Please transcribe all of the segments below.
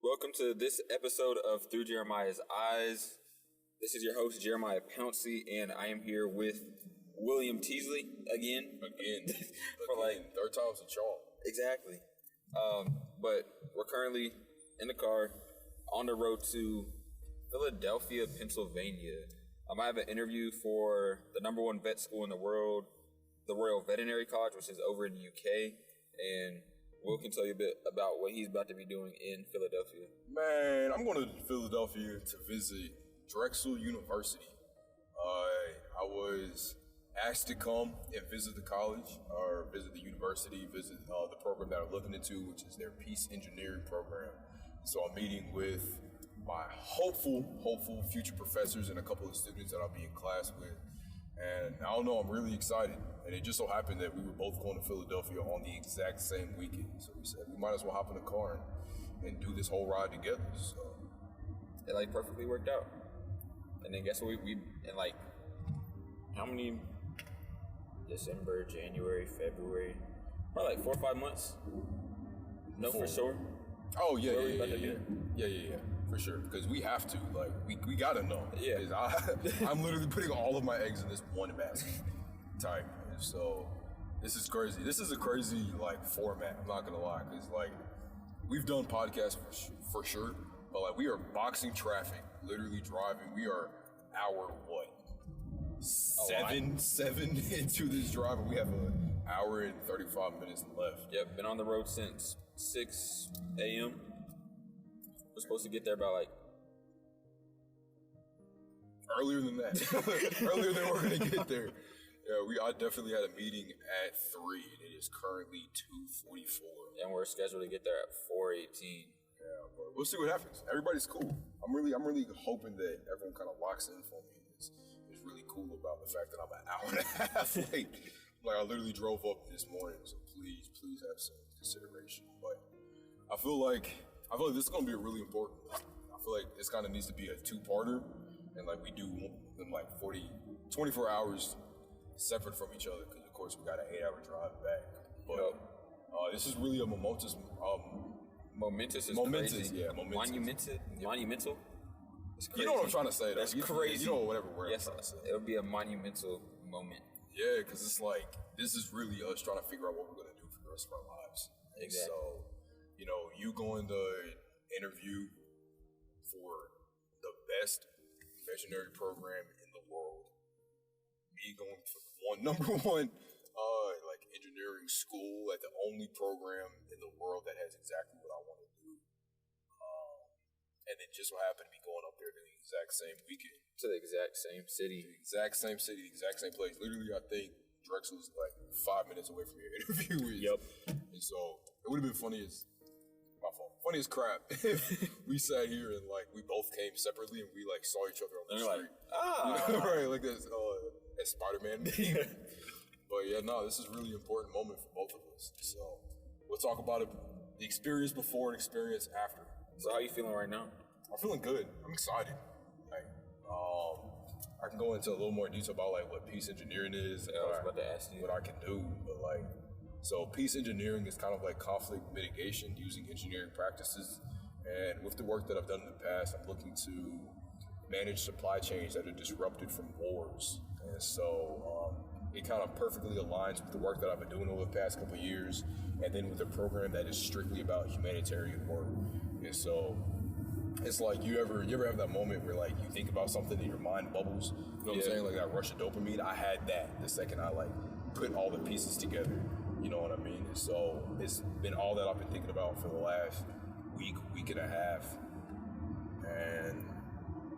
Welcome to this episode of Through Jeremiah's Eyes. This is your host, Jeremiah Pouncey, and I am here with William Teasley again. For third time's a charm. Exactly. But we're currently in the car on the road to Philadelphia, Pennsylvania. I have an interview for the number one vet school in the world, the Royal Veterinary College, which is over in the UK, and Will can tell you a bit about what he's about to be doing in Philadelphia. Man, I'm going to Philadelphia to visit Drexel University. I was asked to come and visit the college, or visit the university, visit the program that I'm looking into, which is their Peace Engineering program. So I'm meeting with my hopeful future professors and a couple of students that I'll be in class with. And I don't know, I'm really excited. And it just so happened that we were both going to Philadelphia on the exact same weekend. So we said we might as well hop in the car and do this whole ride together. So it perfectly worked out. And then guess what? We in how many? December, January, February, probably 4 or 5 months. No, for sure. Oh yeah, for sure. Because we have to, we gotta know. Yeah. I'm literally putting all of my eggs in this one basket type. And so this is crazy. This is a crazy format. I'm not gonna lie, because we've done podcasts for sure, but we are boxing traffic, literally driving. We are seven into this drive, and we have an hour and 35 minutes left. Yep, been on the road since 6 a.m. We're supposed to get there by earlier than that. Earlier than we're gonna get there. Yeah, I definitely had a meeting at 3, and it is currently 2:44. And we're scheduled to get there at 4:18. Yeah, but we'll see what happens. Everybody's cool. I'm really hoping that everyone kind of locks in for me. It's really cool about the fact that I'm an hour and a half late. I literally drove up this morning, so please have some consideration. But I feel like this is gonna be really important. I feel like this kind of needs to be a 2-parter, and we do them 24 hours separate from each other, because of course we got an 8-hour drive back. But this is really a momentous. Momentous is crazy. Yeah, monumental. It's crazy. You know what I'm trying to say, though. That's crazy. You know whatever word yes, I'm trying to say. It'll be a monumental moment. Yeah, because it's this is really us trying to figure out what we're going to do for the rest of our lives. Exactly. So, you going to interview for the best veterinary program in the world. Me going for the number one engineering school at the only program in the world that has exactly what I want to do. And then just so happened to be going up there to the exact same weekend. To the exact same city. The exact same place. Literally, I think Drexel's 5 minutes away from your interview. Yep. And so it would have been funny as crap if we sat here and we both came separately and we saw each other on the street. Right, that Spider-Man meme. But yeah, no, this is a really important moment for both of us. So we'll talk about it, the experience before and experience after. So how are you feeling right now? I'm feeling good. I'm excited. I can go into a little more detail about what peace engineering is. Yeah, I was about to ask you what I can do, but so peace engineering is kind of conflict mitigation using engineering practices. And with the work that I've done in the past, I'm looking to manage supply chains that are disrupted from wars. And so it kind of perfectly aligns with the work that I've been doing over the past couple of years, and then with a program that is strictly about humanitarian work. And so it's you ever have that moment where you think about something and your mind bubbles, you know what I'm saying, that rush of dopamine. I had that the second I put all the pieces together, you know what I mean? And so it's been all that I've been thinking about for the last week and a half, and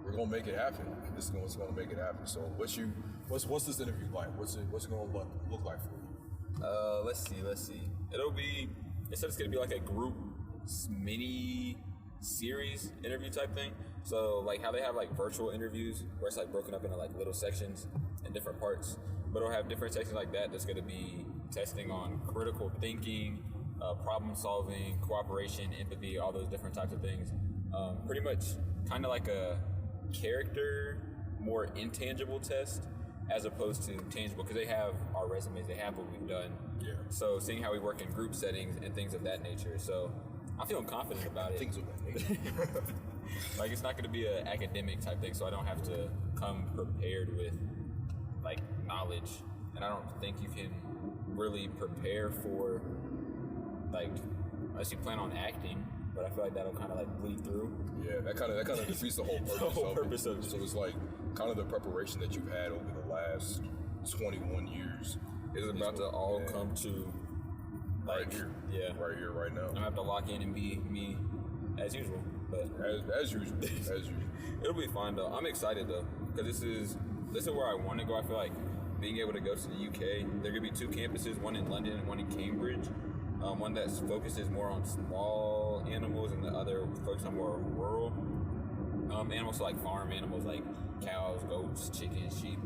we're gonna make it happen. This is what's gonna make it happen. So what's this interview like? What's it gonna look like for you? Let's see. It said it's gonna be a group mini series interview type thing. So how they have virtual interviews where it's broken up into little sections and different parts, but it'll have different sections that's gonna be testing on critical thinking, problem solving, cooperation, empathy, all those different types of things. Pretty much kind of like a character, more intangible test as opposed to tangible, because they have our resumes, they have what we've done. Yeah. So seeing how we work in group settings and things of that nature. So I'm feeling confident about it. Things of that nature. Like, it's not going to be an academic type thing, so I don't have to come prepared with, like, knowledge. And I don't think you can really prepare for, like, unless you plan on acting, but I feel like that'll kind of, like, bleed through. Yeah, that kind of defeats the whole purpose of it. So it's like kind of the preparation that you've had over the last 21 years is about to all come to, like, right here. Yeah. Right here, right now. I'm going to have to lock in and be me as usual. But as usual. It'll be fun, though. I'm excited, though, because this is where I want to go. I feel like being able to go to the UK, there are going to be 2 campuses, one in London and one in Cambridge. One that focuses more on small animals and the other focuses on more rural animals, so like farm animals like cows, goats, chickens, sheep.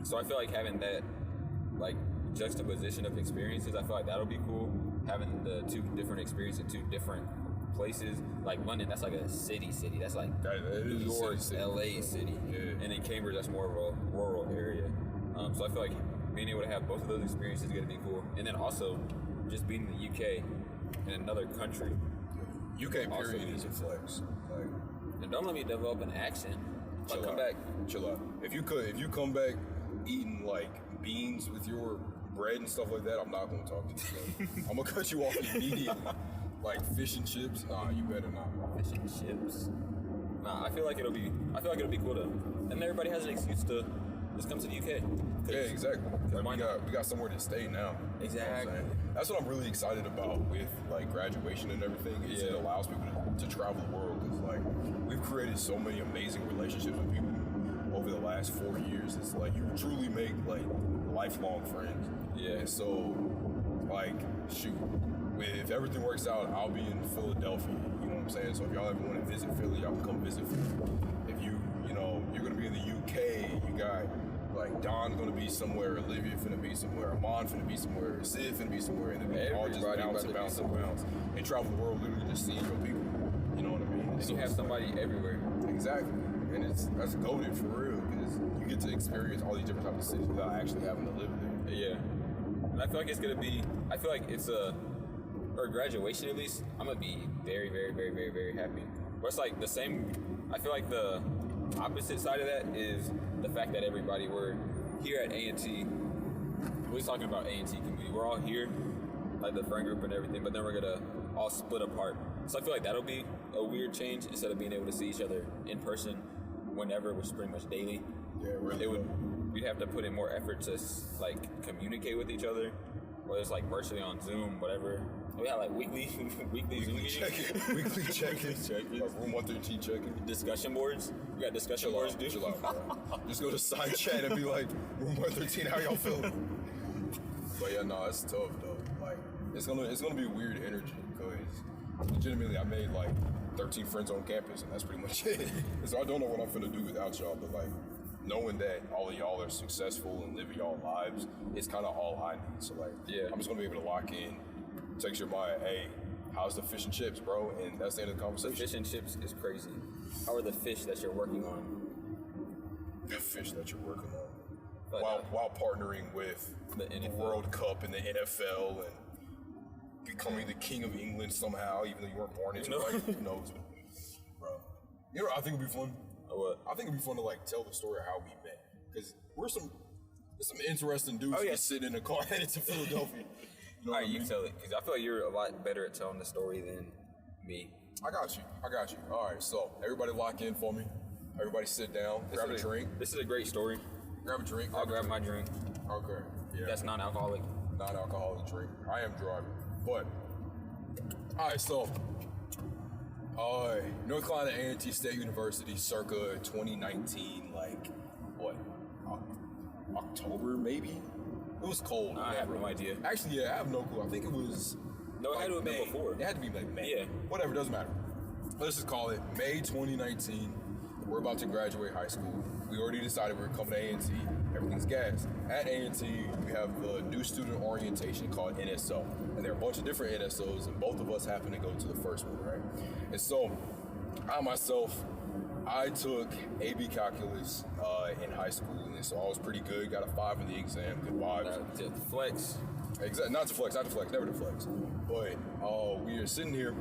So I feel like having that like juxtaposition of experiences, I feel like that'll be cool. Having the 2 different experiences in 2 different places, like London, that's like a city. That's like New York, LA city. Yeah. And then Cambridge, that's more of a rural area. So I feel like being able to have both of those experiences is going to be cool. And then also, just being in the UK, in another country. UK period is a flex. Like, and don't let me develop an accent. Like, come back. Chill out. If you come back eating like beans with your bread and stuff like that, I'm not going to talk to you. I'm going to cut you off immediately. Like fish and chips, nah, you better not. Fish and chips. Nah, I feel like it'll be cool to, and everybody has an excuse to just come to the UK. Yeah, exactly. Like, we got somewhere to stay now. Exactly. You know that's what I'm really excited about with like graduation and everything. Is it allows people to travel the world. Because like we've created so many amazing relationships with people over the last 4 years. It's like you truly make like lifelong friends. Yeah. And so, like, shoot. If everything works out, I'll be in Philadelphia. You know what I'm saying? So if y'all ever want to visit Philly, y'all can come visit Philly. If you're going to be in the UK, you got, like, Don's going to be somewhere, Olivia finna be somewhere, Amon finna be somewhere, Sid finna be somewhere, and then we all just bounce. And travel the world literally just seeing your people. You know what I mean? And you have somebody everywhere. Exactly. And that's goated for real, because you get to experience all these different types of cities without actually having to live there. Yeah. And I feel like it's for graduation at least, I'm gonna be very, very, very, very, very happy. But it's like the same. I feel like the opposite side of that is the fact that we're here at A&T. We're talking about A&T community. We're all here, like the friend group and everything, but then we're gonna all split apart. So I feel like that'll be a weird change instead of being able to see each other in person whenever, which is pretty much daily. Yeah, really. We'd have to put in more effort to like communicate with each other, whether it's like virtually on Zoom, whatever. We had like weekly Zoom meetings. Weekly check-ins. Room 113 check-in. Discussion boards. We got discussion boards, dude. Chill out, bro. Just go to side chat and be like, room 113, how y'all feeling? But yeah, no, it's tough though. Like, it's gonna be weird energy because legitimately I made like 13 friends on campus and that's pretty much it. So I don't know what I'm finna do without y'all, but like knowing that all of y'all are successful and living y'all lives, it's kind of all I need. So like, yeah, I'm just gonna be able to lock in. Text your mind, hey, how's the fish and chips, bro? And that's the end of the conversation. The fish and chips is crazy. How are the fish that you're working on? The fish that you're working on. But, while partnering with the World Cup and the NFL and becoming the King of England somehow, even though you weren't born into it. Like, who knows? Bro. You know what I think would be fun? What? I think it'd be fun to like tell the story of how we met. Because there's some interesting dudes just sitting in a car headed to Philadelphia. You know all right, you tell it, because I feel like you're a lot better at telling the story than me. I got you. All right, so everybody lock in for me. Everybody sit down, grab a drink. This is a great story. Grab a drink. I'll grab my drink. Okay. Yeah. That's non-alcoholic. Non-alcoholic drink. I am driving. But, all right, so, North Carolina A&T State University circa 2019, like, what, October maybe? It was cold. I have no idea. Actually, yeah, I have no clue. I think it was... No, it had to have been before. It had to be like May. Yeah. Whatever, doesn't matter. Let's just call it May 2019. We're about to graduate high school. We already decided we're coming to A&T. Everything's gas. At A&T, we have the new student orientation called NSO. And there are a bunch of different NSOs, and both of us happen to go to the first one, right? And so, I took AB Calculus in high school, and so I was pretty good. Got a 5 in the exam. Good vibes. Flex. Exactly. Not to flex, never to flex. But we are sitting here,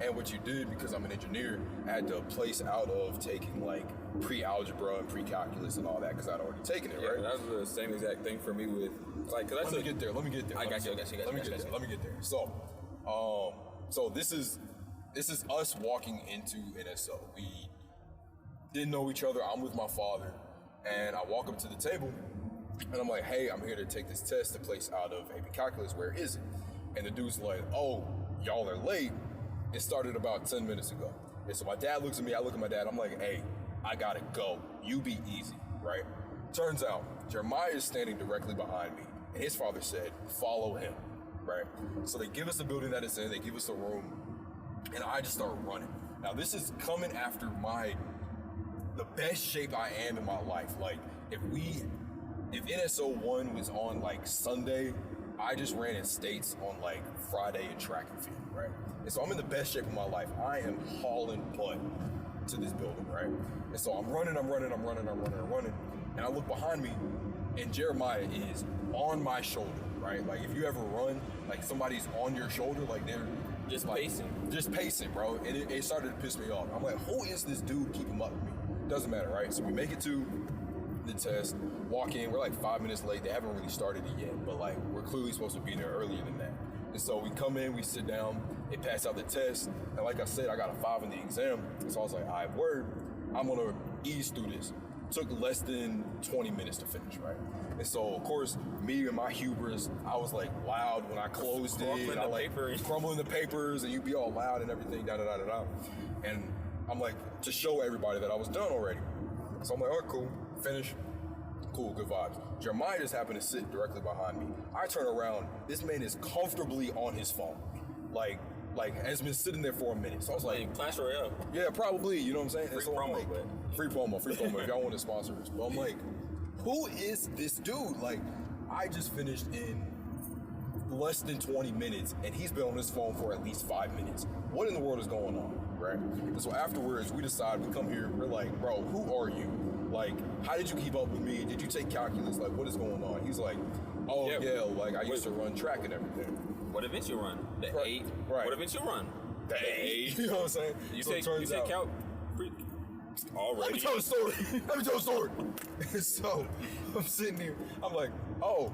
and what you did, because I'm an engineer, I had to place out of taking like pre-algebra and pre-calculus and all that because I'd already taken it, right? That was the same exact thing for me with like. Cause Let me get there. I got you. Let me get there. So, so this is us walking into NSO. We didn't know each other. I'm with my father, and I walk up to the table, and I'm like, "Hey, I'm here to take this test to place out of AP Calculus. Where is it?" And the dude's like, "Oh, y'all are late. It started about 10 minutes ago." And so my dad looks at me. I look at my dad. I'm like, "Hey, I gotta go. You be easy, right?" Turns out Jeremiah is standing directly behind me, and his father said, "Follow him," right? So they give us the building that it's in. They give us the room, and I just start running. Now this is coming after the best shape I am in my life. Like if NSO 1 was on like Sunday, I just ran in states on like Friday in track and field, right? And so I'm in the best shape of my life. I am hauling butt to this building, right? And so I'm running, and I look behind me, and Jeremiah is on my shoulder, right? Like if you ever run, like somebody's on your shoulder, like they're just like, pacing, bro. And it started to piss me off. I'm like, who is this dude keeping up with me? Doesn't matter, right? So we make it to the test, walk in, we're like 5 minutes late. They haven't really started it yet, but like we're clearly supposed to be there earlier than that. And so we come in, we sit down, they pass out the test, and like I said, I got a 5 in the exam. So I was like, all right, word, I'm gonna ease through this. Took less than 20 minutes to finish, right? And so of course, me and my hubris, I was like loud when I closed it. I like crumbling the papers, and you'd be all loud and everything, da. And I'm like, to show everybody that I was done already. So I'm like, all right, cool, finish. Cool, good vibes. Jeremiah just happened to sit directly behind me. I turn around, this man is comfortably on his phone. Like has been sitting there for a minute. So I was like, Clash Royale. Yeah, probably, you know what I'm saying? Free promo if y'all want to sponsor us. But I'm like, who is this dude? Like, I just finished in less than 20 minutes, and he's been on his phone for at least 5 minutes. What in the world is going on, right? And so afterwards, we decide, we come here, we're like, bro, who are you? Like, how did you keep up with me? Did you take calculus? Like, what is going on? He's like, oh, yeah, like, I used to run track and everything. What events you run? The 8? Right. What events you run? The 8. You know what I'm saying? You say count already. Let me tell a story. So, I'm sitting here, I'm like, oh,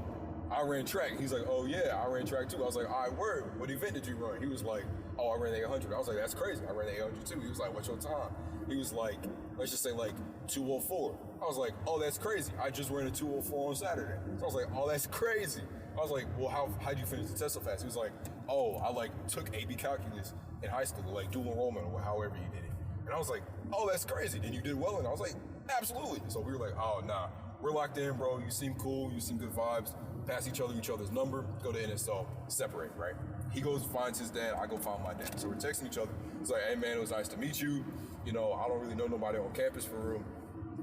I ran track. He's like, oh yeah, I ran track too. I was like, all right, word. What event did you run? He was like, oh, I ran the 800. I was like, that's crazy. I ran the 800 too. He was like, what's your time? He was like, let's just say like 2:04. I was like, oh, that's crazy. I just ran a 2:04 on Saturday. So I was like, oh, that's crazy. I was like, well, how did you finish the test so fast? He was like, oh, I like took AP Calculus in high school, like dual enrollment or however you did it. And I was like, oh, that's crazy. Then you did well. And I was like, absolutely. So we were like, oh, nah, we're locked in, bro. You seem cool. You seem good vibes. Pass each other's number, go to NSO, separate, right? He goes, finds his dad, I go find my dad. So we're texting each other. It's like, hey man, it was nice to meet you. You know, I don't really know nobody on campus for room.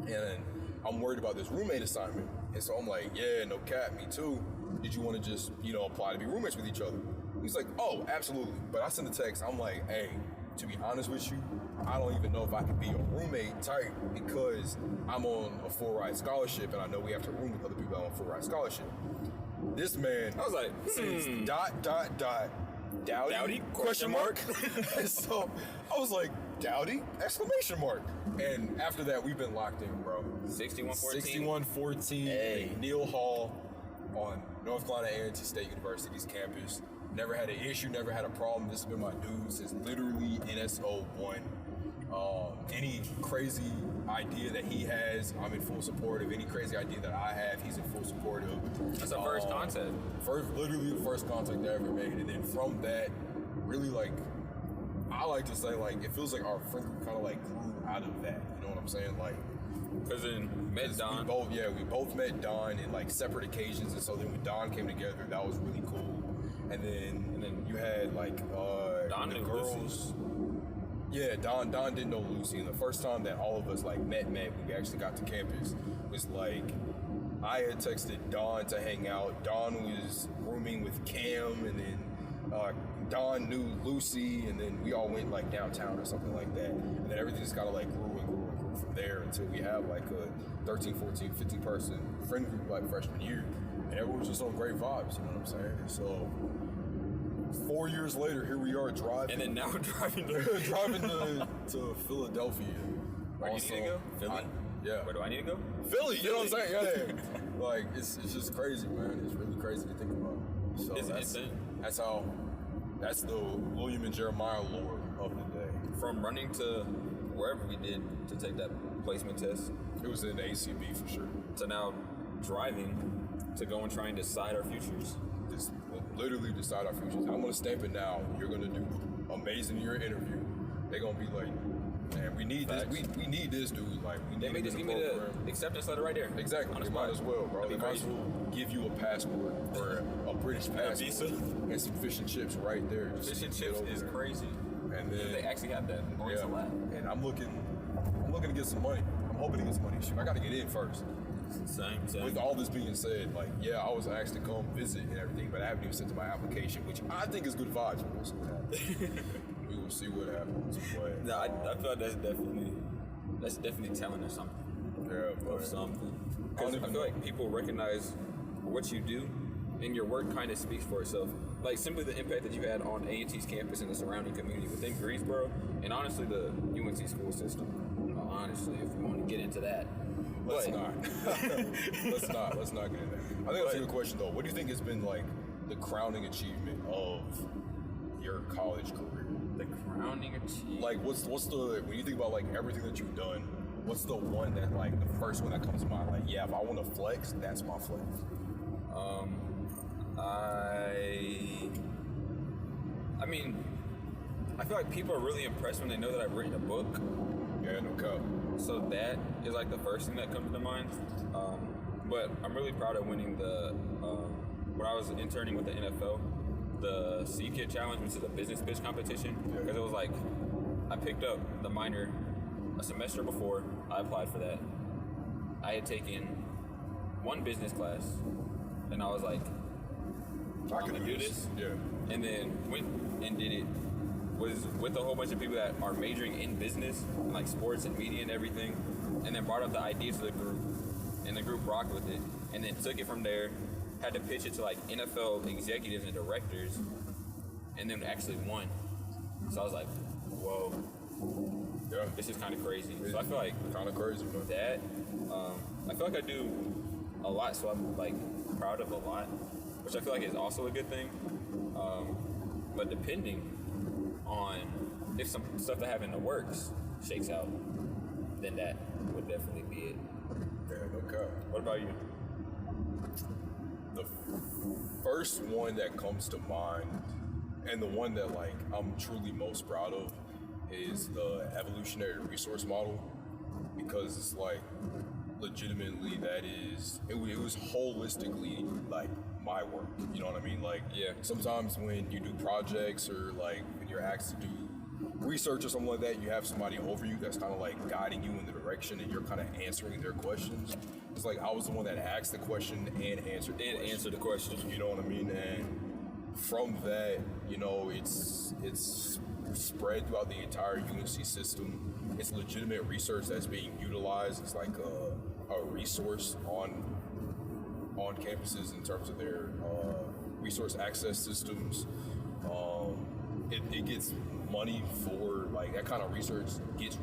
And I'm worried about this roommate assignment. And so I'm like, yeah, no cap, me too. Did you want to just, apply to be roommates with each other? He's like, oh, absolutely. But I send a text, I'm like, hey, to be honest with you, I don't even know if I can be a roommate type because I'm on a full-ride scholarship and I know we have to room with other people on a full-ride scholarship. This man, I was like, says ... Dowdy? Question mark. So I was like, Dowdy? Exclamation mark. And after that, we've been locked in, bro. 6114. Hey. Neal Hall on North Carolina A&T State University's campus. Never had an issue, never had a problem. This has been my dude since literally NSO 1. Any crazy idea that he has, I'm in full support of. Any crazy idea that I have, he's in full support of. That's the first contact. Literally the first contact I ever made. And then from that, really I like to say it feels like our friendship kind of grew out of that. You know what I'm saying? Because then met Don. We both met Don in separate occasions. And so then when Don came together, that was really cool. And then you had Don the girls. Lucy. Yeah, Don didn't know Lucy, and the first time that all of us met when we actually got to campus was I had texted Don to hang out. Don was rooming with Cam, and then Don knew Lucy, and then we all went downtown or something like that. And then everything just kind of grew and grew from there until we have a 13, 14, 15 person friend group freshman year. And everyone was just on great vibes, you know what I'm saying? And so 4 years later, here we are driving. And then now we're driving to Philadelphia. Where do you need to go? Philly? Yeah. Where do I need to go? Philly, you know what I'm saying? Yeah. Like, it's just crazy, man. It's really crazy to think about. So that's the William and Jeremiah lore of the day. From running to wherever we did to take that placement test. It was in ACB for sure. To now driving to go and try and decide our futures. Just literally decide our futures. I'm gonna stamp it now. You're gonna do amazing in your interview. They're gonna be like, man, we need this. We need this dude. Like, we need. They may just give me the acceptance letter right there. Exactly. They might as well, bro. They might as well give you a passport or a British passport visa and some fish and chips right there. Fish and chips is crazy. And then they actually have that. And I'm looking to get some money. I'm hoping to get some money. Shoot, I got to get in first. Same. With all this being said, like, yeah, I was asked to come visit and everything, but I haven't even sent my application, which I think is good vibes. We'll see what happens. We will see what happens. But, no, I feel like that's definitely telling us something. Yeah, or something. Because I feel like people recognize what you do, and your work kind of speaks for itself. Like, simply the impact that you had on A&T's campus and the surrounding community within Greensboro, and honestly, the UNC school system. Honestly, if you want to get into that. Let's not. Let's not get into that. I think that's a good question, though. What do you think has been, like, the crowning achievement of your college career? The crowning achievement? Like, what's the, when you think about, like, everything that you've done, what's the one that, like, the first one that comes to mind? Like, yeah, if I want to flex, that's my flex. I mean, I feel like people are really impressed when they know that I've written a book. Yeah, no cap. So that is like the first thing that comes to mind. But I'm really proud of winning the, when I was interning with the NFL, the C-Kit Challenge, which is a business pitch competition. Because it was like, I picked up the minor a semester before I applied for that. I had taken one business class, and I was like, I'm gonna do this. Yeah. And then went and did it. Was with a whole bunch of people that are majoring in business, and like sports and media and everything, and then brought up the idea to the group, and the group rocked with it, and then took it from there, had to pitch it to like NFL executives and directors, and then actually won. So I was like, whoa. Yeah. This is kind of crazy. So I feel like kind of crazy, man. That, I feel like I do a lot, so I'm like proud of a lot, which I feel like is also a good thing. But depending on if some stuff that I have in the works shakes out, then that would definitely be it. Yeah, no cap. What about you? The first one that comes to mind, and the one that like I'm truly most proud of, is the evolutionary resource model, because it's like legitimately that is it was holistically like my work, you know what I mean? Like, yeah, sometimes when you do projects or like when you're asked to do research or something like that, you have somebody over you that's kind of like guiding you in the direction, and you're kind of answering their questions. It's like I was the one that asked the question and answered the question. You know what I mean? And from that, you know, it's spread throughout the entire UNC system. It's legitimate research that's being utilized. It's like a resource on campuses in terms of their resource access systems. It gets money for, like, that kind of research gets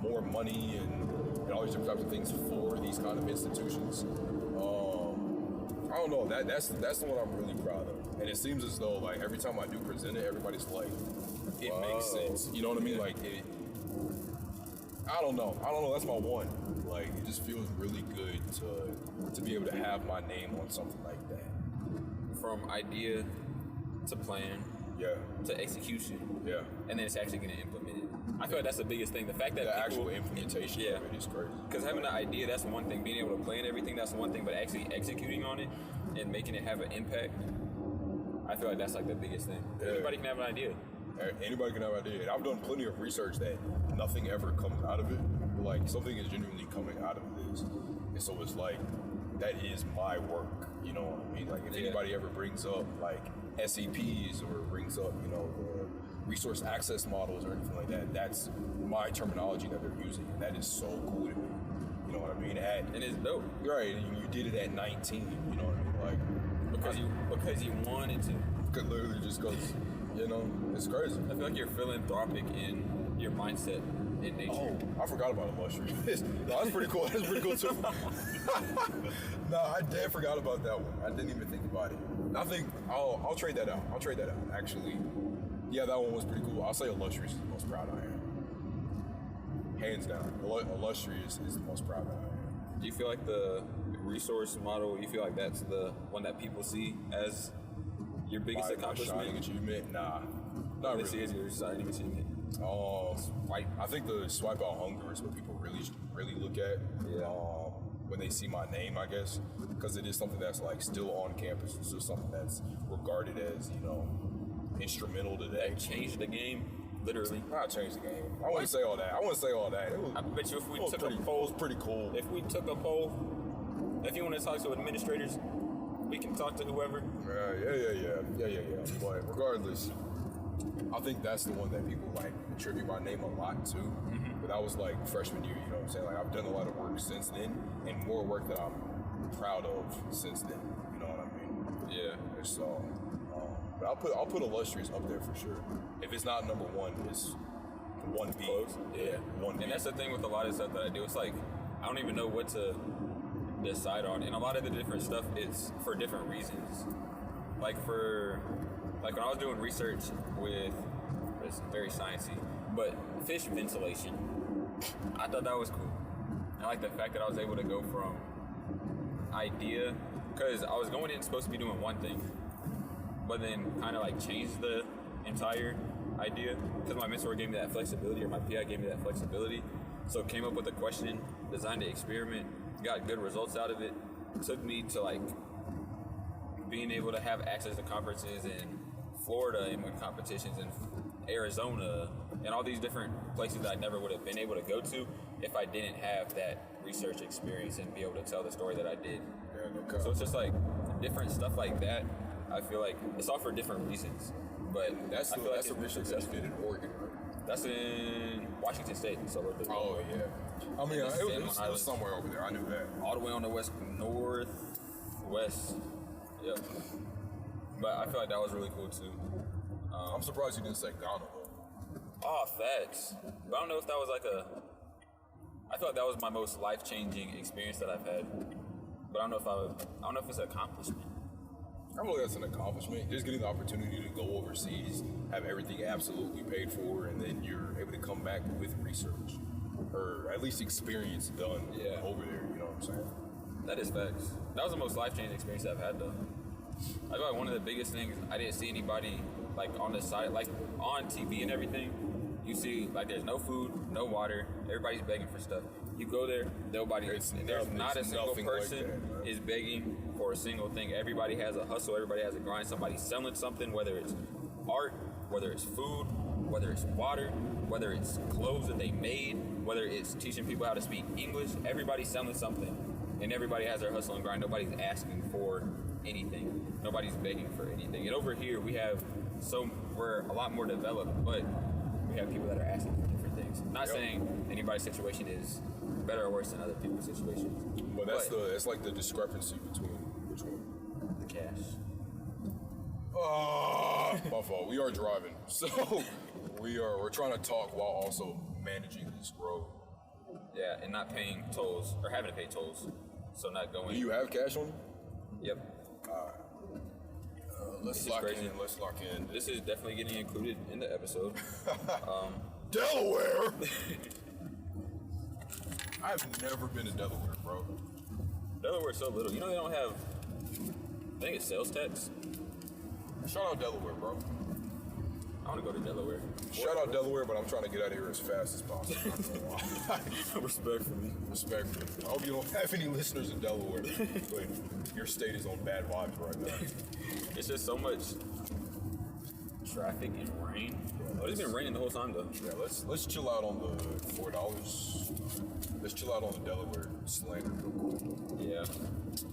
more money and all these different types of things for these kind of institutions. I don't know, that's the one I'm really proud of. And it seems as though, like, every time I do present it, everybody's like, it makes sense. You know what I mean? Like, I don't know, that's my one. Like, it just feels really good to be able to have my name on something like that. From idea to plan, to execution, and then it's actually getting implemented. I feel like that's the biggest thing. The fact that the actual implementation of it is crazy. Because having an idea, that's one thing. Being able to plan everything, that's one thing. But actually executing on it and making it have an impact, I feel like that's like the biggest thing. Anybody can have an idea. Anybody can have an idea. And I've done plenty of research that nothing ever comes out of it. Like, something is genuinely coming out of this. And so it's like, that is my work. You know what I mean? Like, if anybody ever brings up, like, SEPs or brings up, you know, the resource access models or anything like that, that's my terminology that they're using. And that is so cool to me. You know what I mean? And it's dope. Right. And you did it at 19. You know what I mean? Because you wanted to. Could literally just goes, it's crazy. I feel like you're philanthropic in your mindset in nature. Oh, I forgot about Illustrious. No, that's pretty cool. That's pretty cool too. No, I dead forgot about that one. I didn't even think about it. I think I'll trade that out. Actually, yeah, that one was pretty cool. I'll say Illustrious is the most proud I am. Hands down, Illustrious is the most proud that I am. Do you feel like the resource model? You feel like that's the one that people see as your biggest accomplishment? Shining achievement? Nah, not this really. is your shining achievement. I think the swipe out hunger is what people really look at. Yeah. When they see my name, I guess, because it is something that's like still on campus. It's still something that's regarded as instrumental to that. Changed the game, literally. Not changed the game. I wouldn't say all that. I bet you if we took a poll, it was pretty cool. If we took a poll, if you want to talk to administrators, we can talk to whoever. Yeah. But regardless, I think that's the one that people like attribute my name a lot to. Mm-hmm. But that was like freshman year, you know what I'm saying? Like I've done a lot of work since then, and more work that I'm proud of since then. You know what I mean? Yeah. So, but I'll put Illustrious up there for sure. If it's not number one, it's 1B. Close. Yeah. 1B. And that's the thing with a lot of stuff that I do. It's like I don't even know what to decide on, and a lot of the different stuff is for different reasons. Like when I was doing research with, it's very sciencey, but fish ventilation, I thought that was cool. And like the fact that I was able to go from idea, because I was going in supposed to be doing one thing, but then kind of like changed the entire idea, because my mentor gave me that flexibility, or my PI gave me that flexibility. So came up with a question, designed an experiment, got good results out of it. Took me to like being able to have access to conferences in Florida and win competitions in Arizona and all these different places that I never would have been able to go to if I didn't have that research experience and be able to tell the story that I did. Okay. So it's just like different stuff like that. I feel like it's all for different reasons, but that's I feel that's like a research that you did in Oregon, right? That's in Washington State, so a little bit. Oh yeah. I mean, it was somewhere over there. I knew that. All the way on the northwest. Yep. But I feel like that was really cool too. I'm surprised you didn't say Ghana though. Oh, facts. But I don't know if that was like I feel like that was my most life-changing experience that I've had. But I don't know if it's an accomplishment. I don't know if that's an accomplishment. Just getting the opportunity to go overseas, have everything absolutely paid for, and then you're able to come back with research. Or at least experience done over there, you know what I'm saying? That is facts. That was the most life-changing experience I've had though. I feel like one of the biggest things, I didn't see anybody like on the side, like on TV and everything, you see like there's no food, no water, everybody's begging for stuff. You go there, there's not a single person is begging for a single thing. Everybody has a hustle, everybody has a grind, somebody's selling something, whether it's art, whether it's food, whether it's water, whether it's clothes that they made, whether it's teaching people how to speak English, everybody's selling something. And everybody has their hustle and grind. Nobody's asking for anything. Nobody's begging for anything. And over here, we're a lot more developed, but we have people that are asking for different things. Not saying anybody's situation is better or worse than other people's situations. But that's like the discrepancy between which one? The cash. My fault. We are driving, so we're trying to talk while also managing this road. Yeah, and not paying tolls or having to pay tolls, so not going. Do you have cash on you? Yep. Let's lock in. Let's lock in. This is definitely getting included in the episode. Delaware. I've never been to Delaware, bro. Delaware's so little. You know they don't have. I think it's sales tax. Shout out Delaware, bro. I want to go to Delaware. Shout out Delaware, but I'm trying to get out of here as fast as possible. Respectfully. I hope you don't have any listeners in Delaware, but your state is on bad vibes right now. It's just so much traffic and rain. It's been raining the whole time though. Yeah, let's chill out on the $4. Let's chill out on the Delaware slander real quick. Yeah.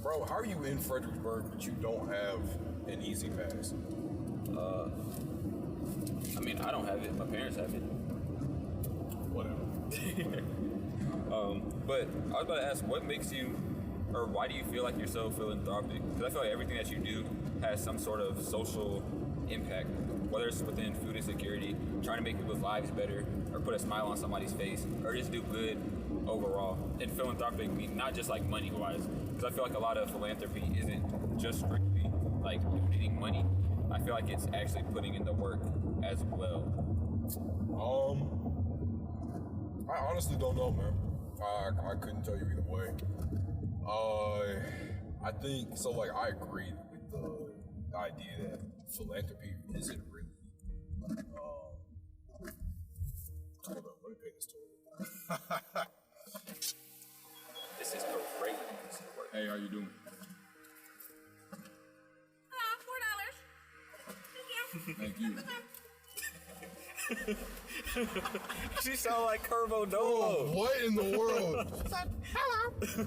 Bro, how are you in Fredericksburg but you don't have an easy pass? I mean, I don't have it. My parents have it. Whatever. But I was about to ask, what makes you or why do you feel like you're so philanthropic? Because I feel like everything that you do has some sort of social impact, whether it's within food insecurity, trying to make people's lives better, or put a smile on somebody's face, or just do good overall. And philanthropic means not just like money-wise, because I feel like a lot of philanthropy isn't just strictly like donating money. I feel like it's actually putting in the work as well. I honestly don't know, man. I couldn't tell you either way. I think so. Like, I agree with the idea that philanthropy isn't really. Hold on, let me pay this total. This is great. Hey, how you doing? $4. Thank you. She sound like Curvo Dolo. Oh, what in the world? Hello. $4.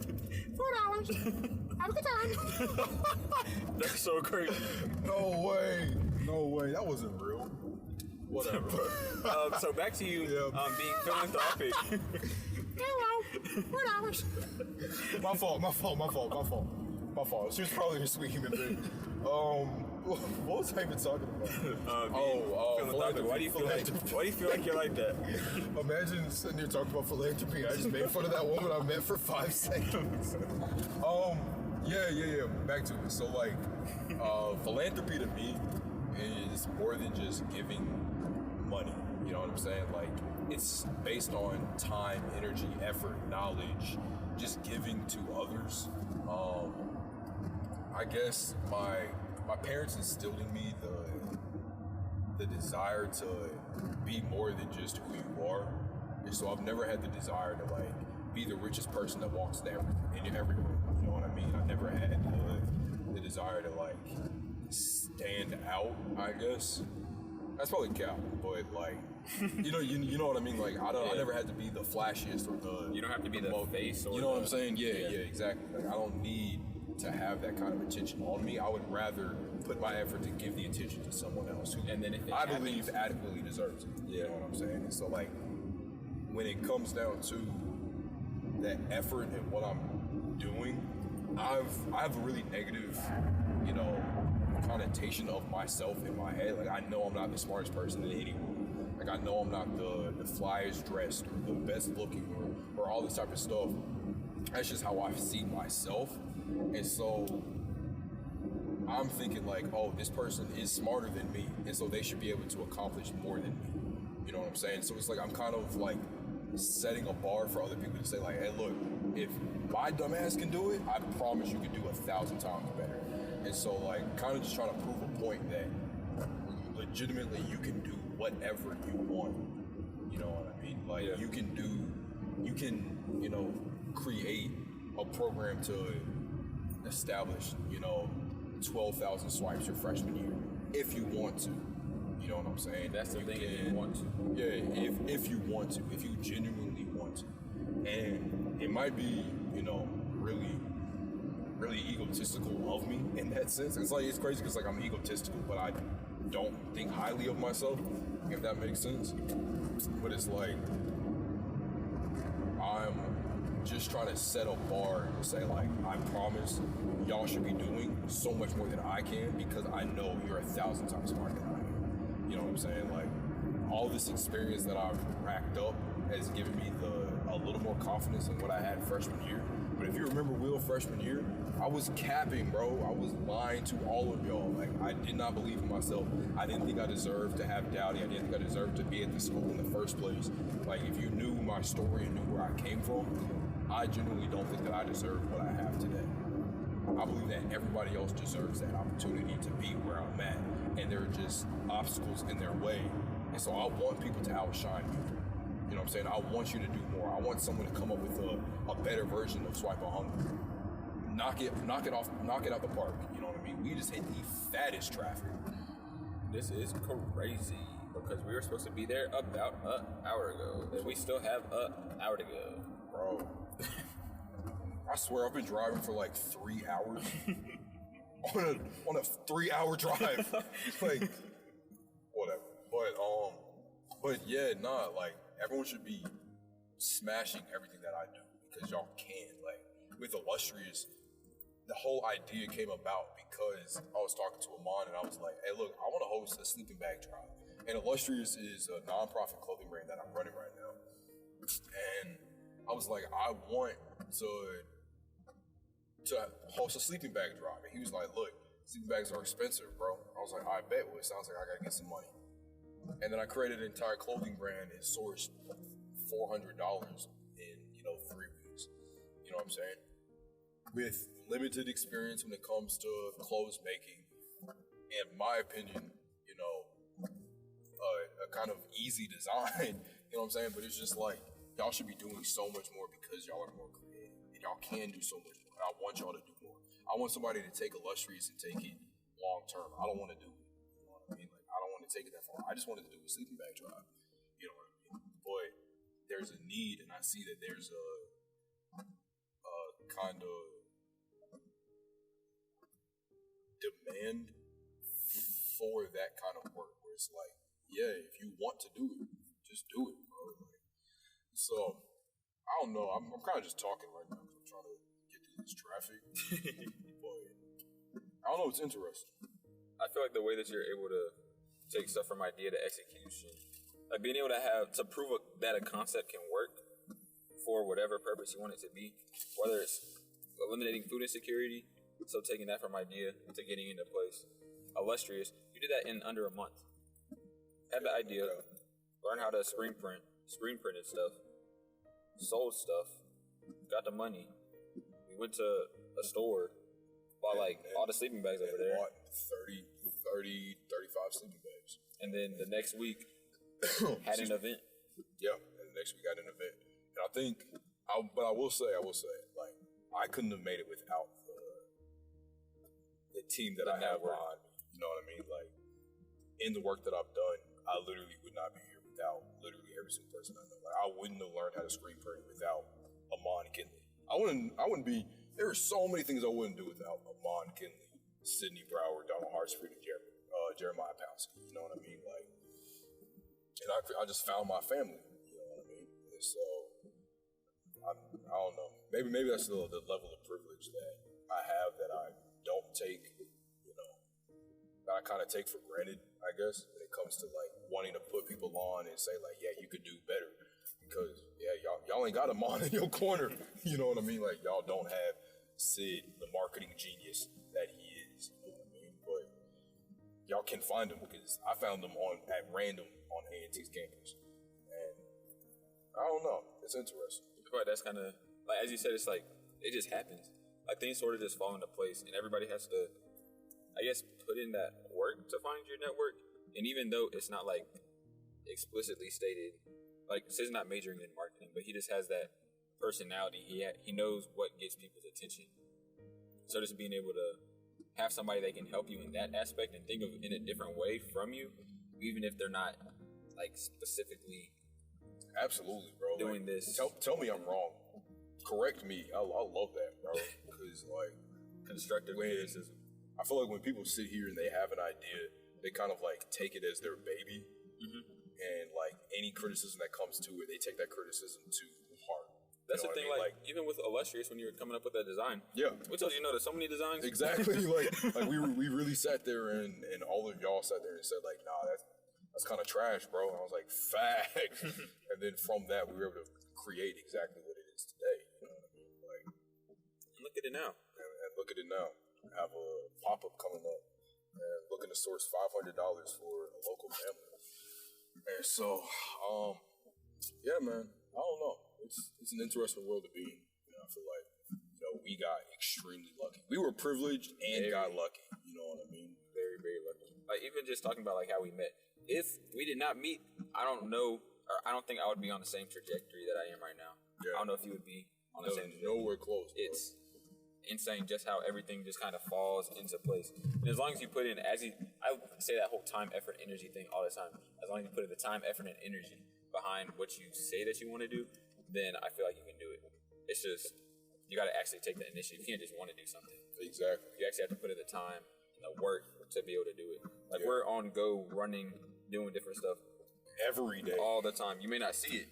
Have a good time. That's so crazy. No way. No way. That wasn't real. Whatever. So back to you Yeah. being philanthropic. Hello. $4. My fault. She was probably a sweet human being. What was I even talking about? Philanthropic. Why do you feel like you're like that? Imagine sitting here talking about philanthropy. I just made fun of that woman I met for 5 seconds. Yeah. Back to it. So like, philanthropy to me is more than just giving money. You know what I'm saying? Like, it's based on time, energy, effort, knowledge, just giving to others. I guess my parents instilled in me the desire to be more than just who you are. And so I've never had the desire to like be the richest person that walks in every room. You know what I mean? I never had the desire to like stand out, I guess. That's probably cap, but like you know what I mean? Like I never had to be the flashiest or the You don't have to be the face or you know what I'm saying? Yeah, exactly. Like I don't need to have that kind of attention on me. I would rather put my effort to give the attention to someone else who And then if it I happens- believe adequately deserves it. You know what I'm saying? And so like when it comes down to that effort and what I'm doing, I have a really negative, connotation of myself in my head. Like I know I'm not the smartest person in any room. Like I know I'm not the flyest dressed or the best looking or all this type of stuff. That's just how I see myself. And so I'm thinking like, oh, this person is smarter than me, and so they should be able to accomplish more than me. You know what I'm saying? So it's like I'm kind of like setting a bar for other people to say like, hey, look, if my dumbass can do it, I promise you can do 1,000 times better. And so like kind of just trying to prove a point that legitimately you can do whatever you want. You know what I mean? Like you can create a program to establish, 12,000 swipes your freshman year, if you want to. You know what I'm saying? That's the thing, if you want to. Yeah, if you want to, if you genuinely want to. And it might be, really, really egotistical of me in that sense. It's crazy because I'm egotistical, but I don't think highly of myself, if that makes sense. But it's like, I'm just trying to set a bar and say like, I promise y'all should be doing so much more than I can because I know you're 1,000 times smarter than I am. You know what I'm saying? Like all this experience that I've racked up has given me a little more confidence in what I had freshman year. But if you remember Will freshman year, I was capping, bro. I was lying to all of y'all. Like I did not believe in myself. I didn't think I deserved to have Dowdy. I didn't think I deserved to be at the school in the first place. Like if you knew my story and knew where I came from, I genuinely don't think that I deserve what I have today. I believe that everybody else deserves that opportunity to be where I'm at, and there are just obstacles in their way. And so I want people to outshine me. You know what I'm saying? I want you to do more. I want someone to come up with a better version of Swipe 100. Knock it out the park. You know what I mean? We just hit the fattest traffic. This is crazy because we were supposed to be there about an hour ago, and we still have an hour to go. Bro, I swear I've been driving for like 3 hours on a 3-hour drive. Like, whatever. But yeah, like everyone should be smashing everything that I do because y'all can. Like with Illustrious, the whole idea came about because I was talking to Amon and I was like, hey, look, I want to host a sleeping bag drive. And Illustrious is a nonprofit clothing brand that I'm running right now. And I was like, I want to host a sleeping bag drive. And he was like, look, sleeping bags are expensive, bro. I was like, I bet. Well, it sounds like I got to get some money. And then I created an entire clothing brand and sourced $400 in, 3 weeks. You know what I'm saying? With limited experience when it comes to clothes making, in my opinion, a kind of easy design, you know what I'm saying? But it's just like, y'all should be doing so much more because y'all are more creative. And y'all can do so much more. And I want y'all to do more. I want somebody to take Illustrious and take it long term. I don't want to do it. You know what I mean? Like, I don't want to take it that far. I just wanted to do a sleeping bag drive. You know what I mean? But there's a need, and I see that there's a kind of demand for that kind of work where it's like, yeah, if you want to do it, just do it, bro. Like, so I don't know. I'm kind of just talking right now because I'm trying to get through this traffic. But I don't know. It's interesting. I feel like the way that you're able to take stuff from idea to execution, like being able to prove that a concept can work for whatever purpose you want it to be, whether it's eliminating food insecurity, so taking that from idea to getting into place. Illustrious, you did that in under a month. Had the idea, learned how to screen printed stuff, sold stuff, got the money. We went to a store, bought all the sleeping bags over there. Bought 30, 35 sleeping bags. And then the next week, had an event. Yeah, and the next week got an event. And I think, I will say, like, I couldn't have made it without the team that I have behind me. You know what I mean? Like, in the work that I've done, I literally would not be here without literally every single person I know. Like, I wouldn't have learned how to screen print without Amon Kinley. I wouldn't be, there are so many things I wouldn't do without Amon Kinley, Sidney Brower, Donald Hartsford, and Jeremiah Pouncey. You know what I mean? Like, and I just found my family. You know what I mean? And so, I don't know. Maybe that's the level of privilege that I have that I don't take, that I kind of take for granted, I guess, when it comes to like wanting to put people on and say like, yeah, you could do better, because y'all ain't got a Amon in your corner. You know what I mean? Like, y'all don't have Sid, the marketing genius that he is. You know what I mean? But y'all can find him because I found him at random on A&T's campus, and I don't know. It's interesting. But that's kind of like, as you said, it's like it just happens. Like, things sort of just fall into place, and everybody has to, I guess, put in that work to find your network. And even though it's not like explicitly stated, like, Sid's not majoring in marketing, but he just has that personality. He knows what gets people's attention. So just being able to have somebody that can help you in that aspect and think of it in a different way from you, even if they're not like specifically absolutely, bro, doing like, this. Tell me I'm wrong. Correct me. I love that, bro. Because like constructive criticism. I feel like when people sit here and they have an idea, they kind of like take it as their baby, and like any criticism that comes to it, they take that criticism to heart. That's the thing, like even with Illustrious, when you were coming up with that design, we told you, there's so many designs. Exactly, like we really sat there and all of y'all sat there and said like, nah, that's kind of trash, bro. And I was like, fact. And then from that, we were able to create exactly what it is today. You know what I mean? Like, look at it now. And look at it now. Have a pop-up coming up and looking to source $500 for a local family. And so, yeah, man, I don't know. It's an interesting world to be in. I feel like, we got extremely lucky. We were privileged and got lucky. You know what I mean? Very, very lucky. Like, even just talking about like how we met. If we did not meet, I don't know, or I don't think I would be on the same trajectory that I am right now. Yeah. I don't know if you would be on the same trajectory. Nowhere close, bro. It's insane just how everything just kind of falls into place. And as long as you put in, I say that whole time, effort, energy thing all the time. As long as you put in the time, effort, and energy behind what you say that you want to do, then I feel like you can do it. It's just, you got to actually take the initiative. You can't just want to do something. Exactly. You actually have to put in the time and the work to be able to do it. Like, we're on go, running, doing different stuff. Every day. All the time. You may not see it.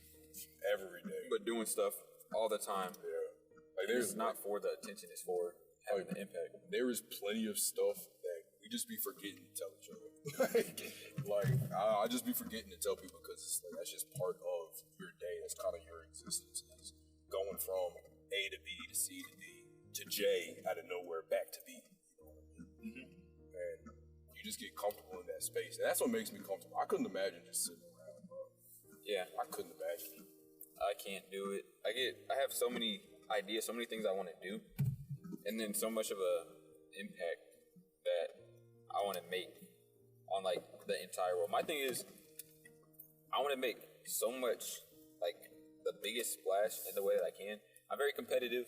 Every day. But doing stuff all the time. Yeah. Like, it's not for the attention, it's for having an impact. There is plenty of stuff that we just be forgetting to tell each other. I just be forgetting to tell people because it's like that's just part of your day. That's kind of your existence. Is going from A to B to C to D to J out of nowhere back to B. You know what I mean? And you just get comfortable in that space, and that's what makes me comfortable. I couldn't imagine just sitting around, bro. Yeah, I couldn't imagine. I can't do it. I have so many ideas, so many things I want to do, and then so much of a impact that I want to make on like the entire world. My thing is, I want to make so much like the biggest splash in the way that I can. I'm very competitive.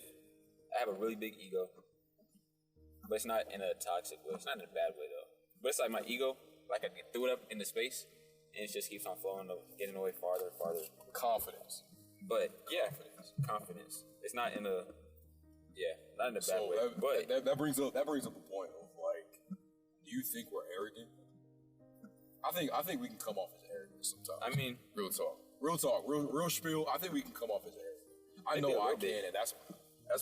I have a really big ego, but it's not in a toxic way. It's not in a bad way though. But it's like my ego, like I threw it up into space, and it just keeps on flowing, getting away farther and farther. Confidence. But yeah, confidence. It's not in a not in a bad way. That brings up a point of like, do you think we're arrogant? I think we can come off as arrogant sometimes. I mean, real talk, real spiel. I think we can come off as arrogant. I know I can, and that's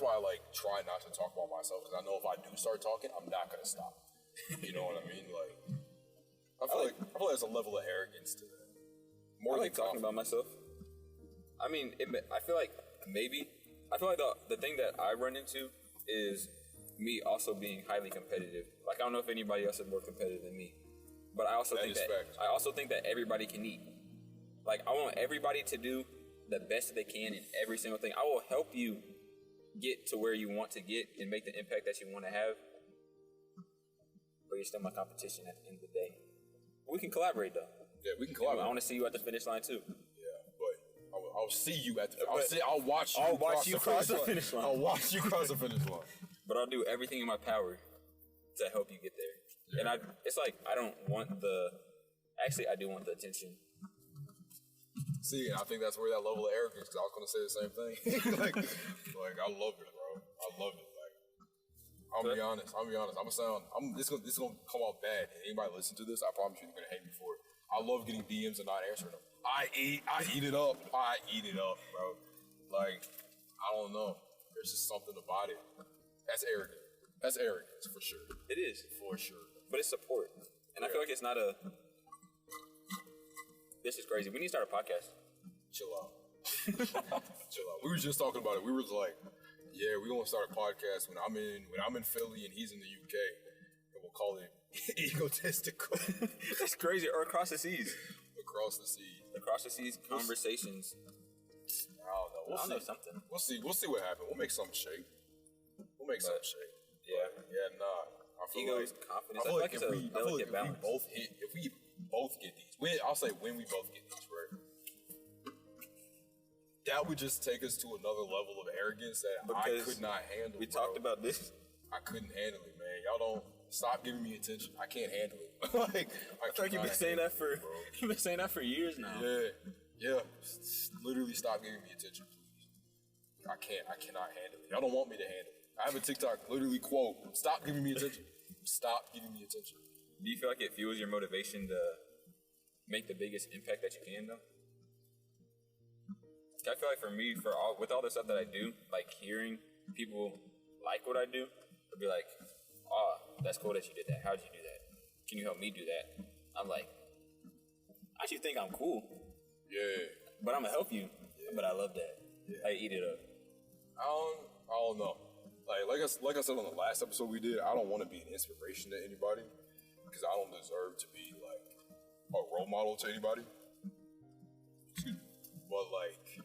why I like try not to talk about myself because I know if I do start talking, I'm not gonna stop. You know what I mean? Like, I feel like there's a level of arrogance to that. More like talking about myself. I mean, I feel like the thing that I run into is me also being highly competitive. Like, I don't know if anybody else is more competitive than me, but I also think that everybody can eat. Like, I want everybody to do the best that they can in every single thing. I will help you get to where you want to get and make the impact that you want to have, but you're still my competition at the end of the day. We can collaborate though. Yeah, we can collaborate. I want to see you at the finish line too. I'll see you at the. I'll watch you cross the finish line. I'll watch you cross the finish line. But I'll do everything in my power to help you get there. Yeah. And it's like I don't want the. Actually, I do want the attention. See, and I think that's where that level of arrogance. Because I was gonna say the same thing. like I love it, bro. I love it. Like, I'll be honest. This is gonna come off bad. And anybody listen to this, I promise you, they're gonna hate me for it. I love getting DMs and not answering them. I eat it up. I eat it up, bro. Like, I don't know. There's just something about it. That's arrogant. That's arrogance, for sure. It is. For sure. But it's support. And I feel like it's not a... This is crazy. We need to start a podcast. Chill out. Chill out. We were just talking about it. We were like, yeah, we're going to start a podcast when I'm in Philly and he's in the UK. And we'll call it Egotistical. That's crazy. Or Across the Seas. Across the Seas. Across the Seas conversations. I don't know. We'll see. Something. We'll see what happens. We'll make something shake. Yeah. Yeah, nah. I feel like confidence. I feel like if we both get these, I'll say when we both get these, right? That would just take us to another level of arrogance that I could not handle. We talked about this. I couldn't handle it, man. Y'all don't stop giving me attention. I can't handle it. I feel like you've been saying that for years now. Yeah. Literally stop giving me attention, please. I cannot handle it. Y'all don't want me to handle it. I have a TikTok, literally quote, stop giving me attention. Stop giving me attention. Do you feel like it fuels your motivation to make the biggest impact that you can, though? I feel like for me, with all the stuff that I do, like hearing people like what I do, they'll be like, oh, that's cool that you did that. How'd you do that? Can you help me do that? I'm like, I actually think I'm cool. Yeah. But I'm going to help you. Yeah. But I love that. Yeah. I eat it up. I don't know. Like I said on the last episode we did, I don't want to be an inspiration to anybody because I don't deserve to be like a role model to anybody. Excuse me. But like,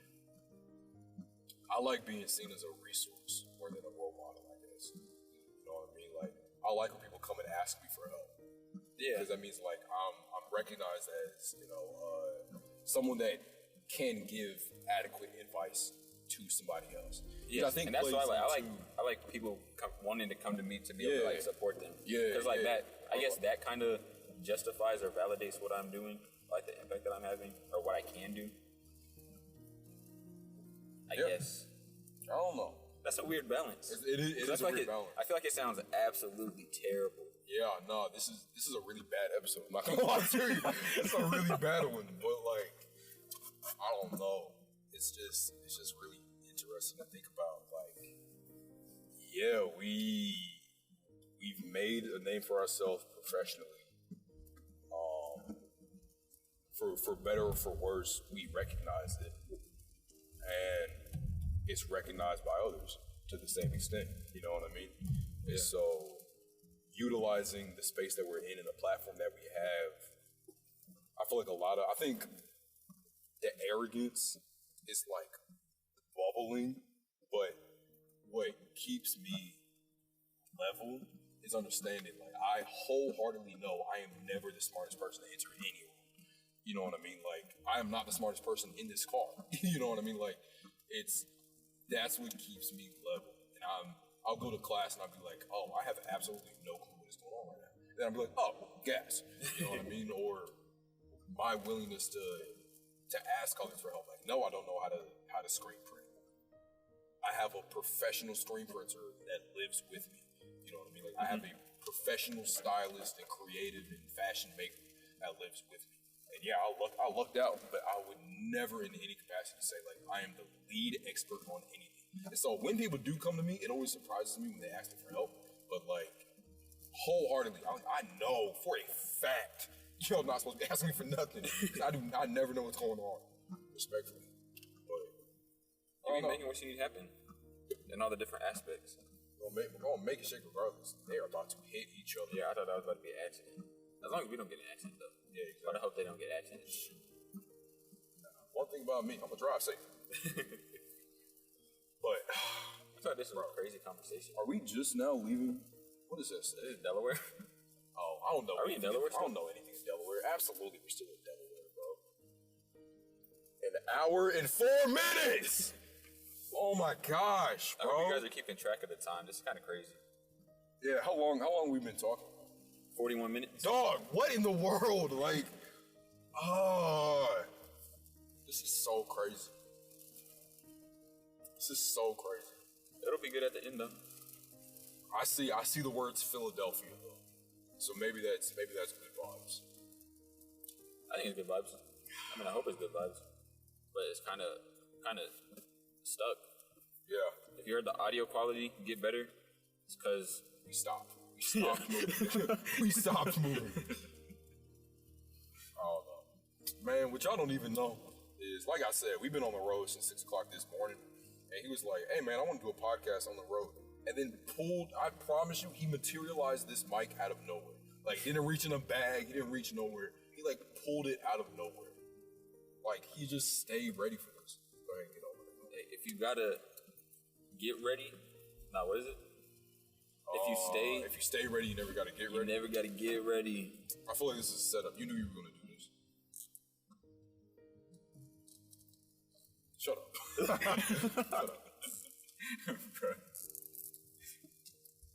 I like being seen as a resource more than a role model, I guess. You know what I mean? Like, I like when people come and ask me for help. Yeah. Because that means like I'm recognized as, someone that can give adequate advice to somebody else. Yeah, I think and that's why I like people wanting to come to me to be able to like support them. Yeah, because like that, I guess that kind of justifies or validates what I'm doing, like the impact that I'm having or what I can do. I guess. I don't know. That's a weird balance. It is a weird balance. I feel like it sounds absolutely terrible. Yeah, no, this is a really bad episode. I'm not gonna lie to you. It's a really bad one, but like, I don't know. It's just really interesting to think about. Like, Yeah, we've made a name for ourselves professionally. For better or for worse, we recognize it, and it's recognized by others to the same extent. You know what I mean? Yeah. And so, utilizing the space that we're in and the platform that we have, I feel like I think the arrogance is like bubbling, but what keeps me level is understanding. Like, I wholeheartly know I am never the smartest person to enter any room. You know what I mean? Like, I am not the smartest person in this car. You know what I mean? Like, that's what keeps me level. And I'll go to class and I'll be like, oh, I have absolutely no clue what is going on right now. Then I'll be like, oh, gas. You know what I mean? Or my willingness to ask others for help. Like, no, I don't know how to screen print. I have a professional screen printer that lives with me. You know what I mean? Like, I have a professional stylist and creative and fashion maker that lives with me. And yeah, I lucked out, but I would never in any capacity say, like, I am the lead expert on anything. And so when people do come to me, it always surprises me when they ask me for help. But, like, wholeheartedly, I know for a fact you're not supposed to be asking me for nothing. I never know what's going on, respectfully. But You be making what you need happen in all the different aspects. we're gonna make it shake regardless. They are about to hit each other. Yeah, I thought that was about to be an accident. As long as we don't get an accident, though. Yeah, exactly. But I hope they don't get accidents. One thing about me, I'm gonna drive safe. But I thought this was a crazy conversation. are we just now leaving? What is this? Is it Delaware? Oh, I don't know. Are we in Delaware I don't know anything in Delaware. Absolutely, we're still in Delaware, bro. An hour and 4 minutes. Oh my gosh, I bro. hope you guys are keeping track of the time. This is kind of crazy. Yeah, how long we been talking? 41 minutes. Dog, what in the world? Like, this is so crazy. This is so crazy. It'll be good at the end, though. I see the words Philadelphia though, so maybe that's good vibes. I think it's good vibes. I mean, I hope it's good vibes. But it's kind of stuck. Yeah, If you heard the audio quality get better, it's because we stopped. Moving. We stopped moving. Oh no, man! What y'all don't even know is, like I said, we've been on the road since 6 o'clock this morning, and he was like, "Hey man, I want to do a podcast on the road." And then I promise you, he materialized this mic out of nowhere. Like, he didn't reach in a bag, he didn't reach nowhere. He, like, pulled it out of nowhere. Like, he just stayed ready for this. Go ahead and get over it. hey, if you gotta get ready, what is it? If you stay ready, you never gotta get you ready. never gotta get ready. I feel like this is a setup. You knew you were gonna do this. Shut up. Shut up.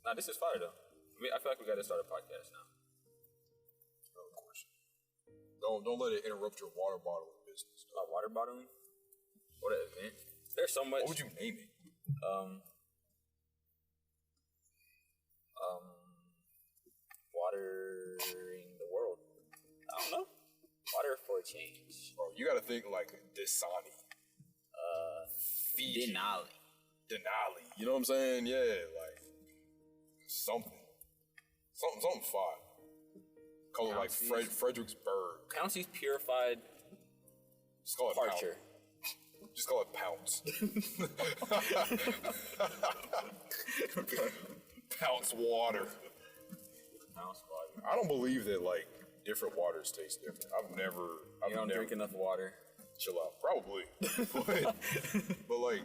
Nah, this is fire though. I feel like we gotta start a podcast now. Oh, of course. Don't let it interrupt your water bottling business. About water bottling? What an event. There's so much. What would you name it? Watering the world. I don't know. Water for change. Bro, you gotta think like Dasani. Fiji. Denali. You know what I'm saying? Yeah, like something fire. Call it like Fredericksburg. Pouncey's purified Just call it Parcher. Pounce. Just call it Pounce. Pounce water. Pounce water. I don't believe that like different waters taste different. You don't drink enough water. Chill out. Probably. but like,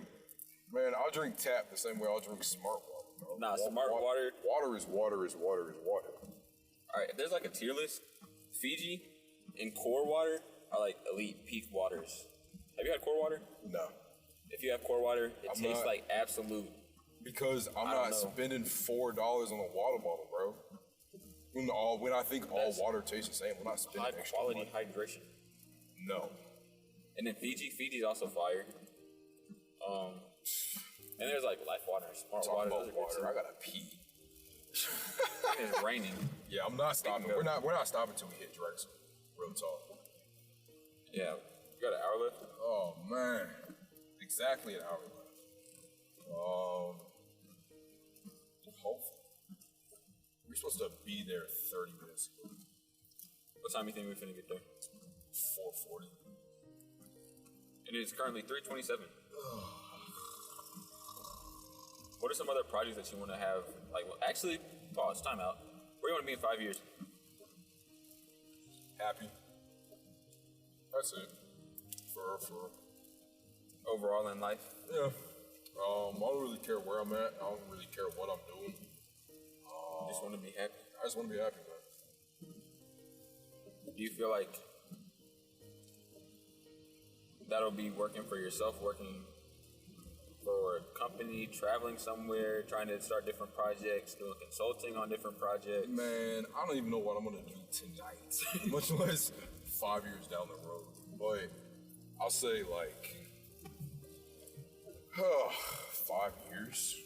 man, I'll drink tap the same way I'll drink smart water, bro. Nah, smart water. Water is water is water is water. Alright, if there's like a tier list, Fiji and core water are like elite peak waters. Have you had core water? No. If you have core water, it tastes not. like absolute. Because I'm not spending $4 on a water bottle, bro. When I think all water tastes the same, we're not spending High extra quality money. hydration. No. And then Fiji's also fire. And there's like life water, smart Talking water. about Those are good water, too. I gotta pee. It's raining. Yeah, I'm not stopping. We're not stopping until we hit Drexel. Real talk. Yeah, you got an hour left. Oh man, exactly an hour left. supposed to be there 30 minutes ago. What time do you think we're finna get there? 4:40. And it's currently 3:27. What are some other projects that you want to have? Like, well, actually, pause, time out. Where do you want to be in 5 years? Happy. That's it. For Overall in life? yeah. I don't really care where I'm at. I don't really care what I'm doing. You just want to be happy? I just want to be happy, man. Do you feel like that'll be working for yourself, working for a company, traveling somewhere, trying to start different projects, doing consulting on different projects? Man, I don't even know what I'm gonna do tonight, much less 5 years down the road. But I'll say like 5 years.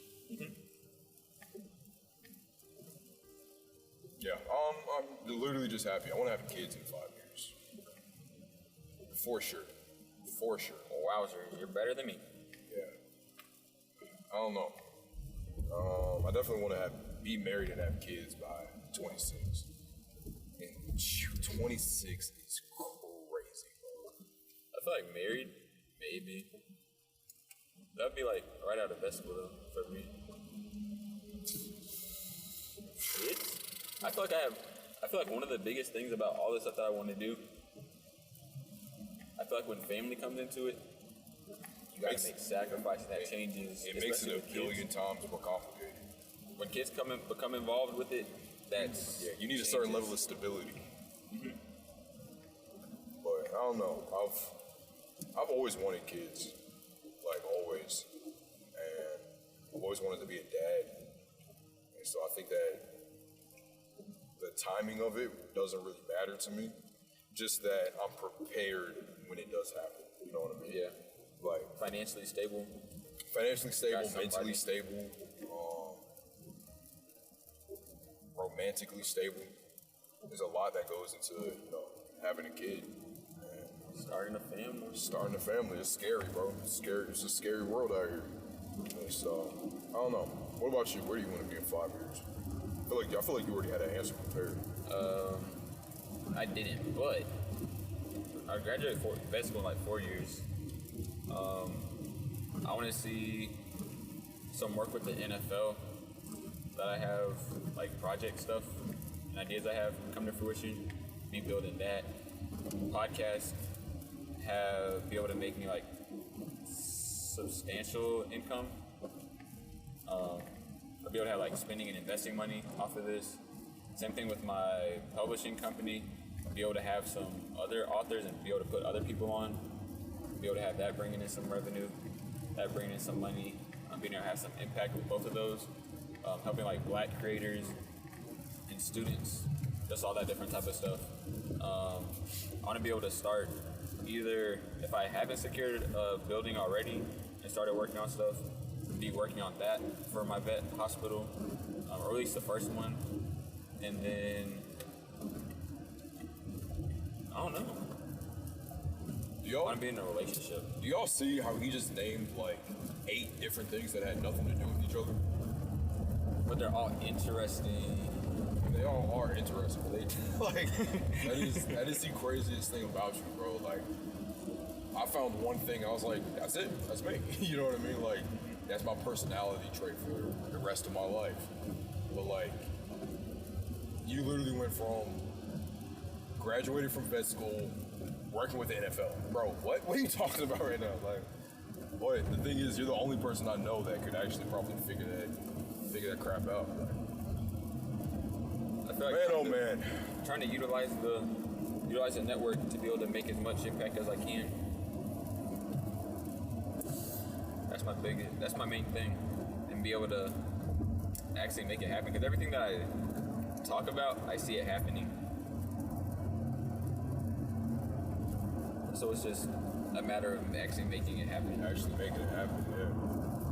Yeah, I'm literally just happy. I want to have kids in 5 years, for sure. For sure. Wowzer, you're better than me. Yeah. I don't know. I definitely want to be married and have kids by 26. And 26 is crazy, bro. I feel like married, maybe. That'd be like right out of vet school though, for me. Kids? I feel like one of the biggest things about all the stuff that I want to do, I feel like when family comes into it, you gotta make sacrifices that changes. It makes it a especially with billion kids. times more complicated. When kids become involved with it, that's Yeah, you need a certain changes. level of stability. But I don't know. I've always wanted kids, like always, and I've always wanted to be a dad. And so I think that the timing of it doesn't really matter to me. Just that I'm prepared when it does happen. You know what I mean? Yeah. Like Financially stable. financially stable, Got somebody. mentally stable, romantically stable. There's a lot that goes into having a kid. And Starting a family. starting a family is scary, bro. It's scary. It's a scary world out here. And so I don't know. What about you? Where do you want to be in 5 years? I feel like you already had an answer prepared. I didn't, but I graduated vet school in like 4 years. I want to see some work with the NFL that I have, like project stuff and ideas I have come to fruition. Be building that podcast, be able to make me like substantial income. I'll be able to have like spending and investing money off of this. Same thing with my publishing company. Be able to have some other authors and be able to put other people on. Be able to have that bringing in some revenue, that bringing in some money. Being able to have some impact with both of those. Helping like Black creators and students, just all that different type of stuff. I want to be able to start either, if I haven't secured a building already and started working on stuff, be working on that for my vet hospital, or at least the first one. And then, I don't know. I want to be in a relationship. Do y'all see how he just named like 8 different things that had nothing to do with each other? But they're all interesting. They all are interesting. Like that is the craziest thing about you, bro. Like I found one thing and I was like, that's it. That's me. You know what I mean? Like that's my personality trait for the rest of my life. But like you literally went from graduated from vet school, working with the NFL. Bro, what are you talking about right now? Like, boy, the thing is, you're the only person I know that could actually probably figure that crap out. Like, I feel like man, oh man. trying to utilize the network to be able to make as much impact as I can. That's my main thing, and be able to actually make it happen. Because everything that I talk about, I see it happening. So it's just a matter of actually making it happen. Actually making it happen, yeah.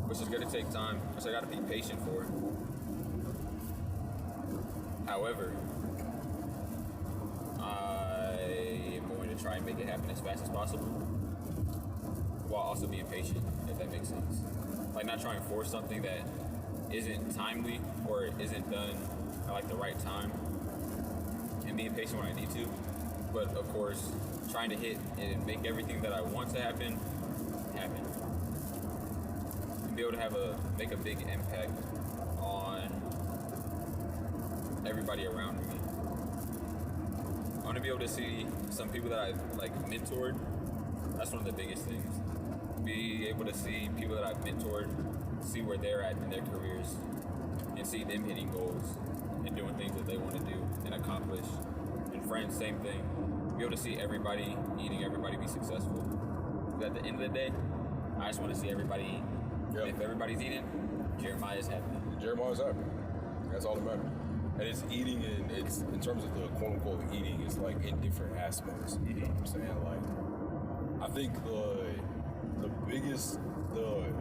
Which is going to take time, which I got to be patient for. However, I am going to try and make it happen as fast as possible, while also being patient, if that makes sense. Like not trying to force something that isn't timely or isn't done at like the right time and being patient when I need to. But of course, trying to hit and make everything that I want to happen. And be able to make a big impact on everybody around me. I want to be able to see some people that I've like mentored. That's one of the biggest things. Be able to see people that I've mentored, see where they're at in their careers, and see them hitting goals and doing things that they want to do and accomplish. And friends, same thing. Be able to see everybody eating, everybody be successful. Because at the end of the day, I just want to see everybody eat. Yep. If everybody's eating, Jeremiah's happy. Jeremiah's happy. That's all that matters. And it's eating, and it's in terms of the quote unquote eating, it's like in different aspects. You know what I'm saying? Like, I think the biggest, the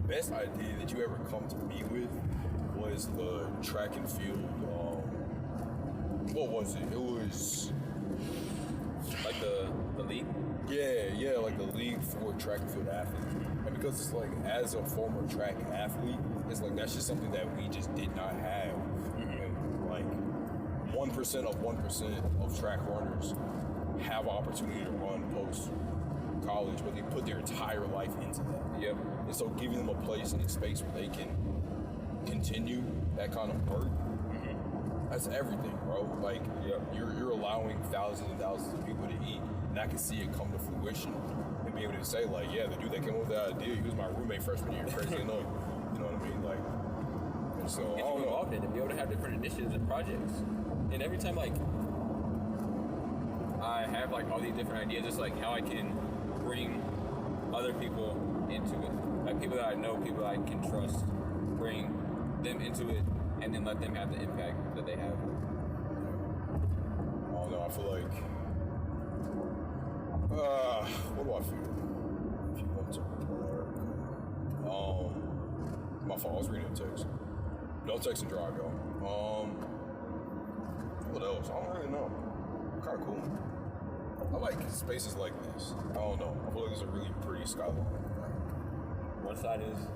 best idea that you ever come to me with was the track and field. What was it? It was like the league. Yeah, like the league for track and field athletes. And because it's like, as a former track athlete, it's like that's just something that we just did not have. And like 1% of 1% of track runners have opportunity to run post college, but they put their entire life into that. Yep. And so giving them a place and a space where they can continue that kind of work, that's everything, bro. Like, you're allowing thousands and thousands of people to eat, and I can see it come to fruition and be able to say, like, yeah, the dude that came up with that idea, he was my roommate freshman year, crazy enough. You know what I mean? Like, and so Get you involved in it, be able to have different initiatives and projects. And every time, like, I have, like, all these different ideas, it's like how I can bring other people into it. Like, people that I know, people that I can trust, bring them into it, and then let them have the impact that they have. I don't know, I feel like, what do I feel? If you want to work. My fault, I was reading a text. Don't text and drive, y'all. What else? I don't really know. Kind of cool. I like spaces like this. I don't know. I feel like it's a really pretty skyline. One side is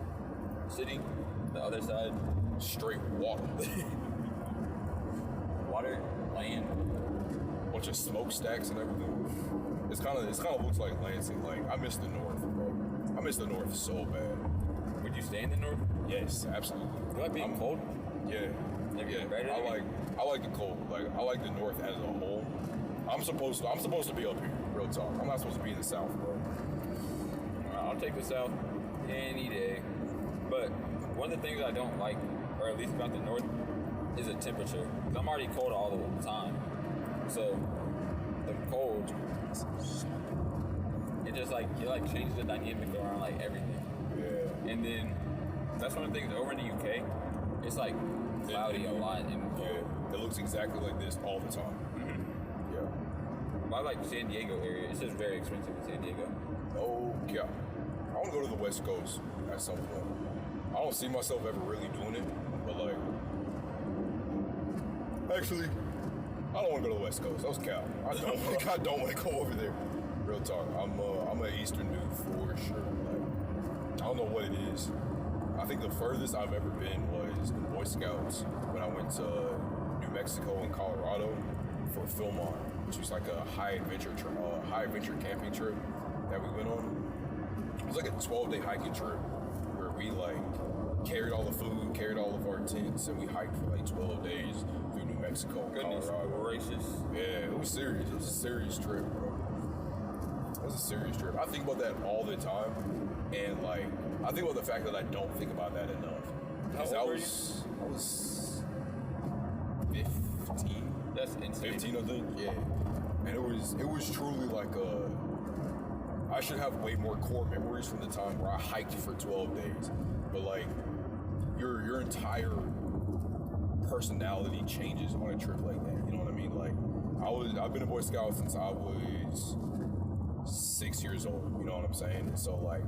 city, the other side Straight water. water, land. Bunch of smokestacks and everything. It's kind of looks like Lansing. Like, I miss the north, bro. I miss the north so bad. Would you stay in the north? Yes, absolutely. You like being cold? Yeah. Maybe Yeah. better than me? I like the cold. Like, I like the north as a whole. I'm supposed to be up here, real talk. I'm not supposed to be in the south, bro. I'll take the south any day. But one of the things I don't like, or at least about the north, is the temperature. 'Cause I'm already cold all the time. So the cold, it just like, it like changes the dynamic around like everything. Yeah. And then that's one of the things over in the UK, it's like cloudy a lot and cold. Yeah. It looks exactly like this all the time. Yeah. I like San Diego area. It's just very expensive in San Diego. Oh, yeah. I want to go to the West Coast at some point. I don't see myself ever really doing it, but like, actually, I don't want to go to the West Coast. That was Cal. I don't want to go over there. Real talk. I'm an Eastern dude for sure. Like, I don't know what it is. I think the furthest I've ever been was in Boy Scouts when I went to New Mexico and Colorado for Philmont, which was like a high adventure camping trip that we went on. It was like a 12-day hiking trip where we like carried all the food, carried all of our tents, and we hiked for like 12 days through New Mexico and Colorado. Gracious. Yeah, it was serious. It was a serious trip, bro. It was a serious trip. I think about that all the time, and like, I think about the fact that I don't think about that enough. Because I was 15. That's insane. 15, I think. Yeah, and it was truly like I should have way more core memories from the time where I hiked for 12 days. But like, your entire personality changes on a trip like that. You know what I mean? Like, I've been a Boy Scout since I was 6 years old. You know what I'm saying? So like,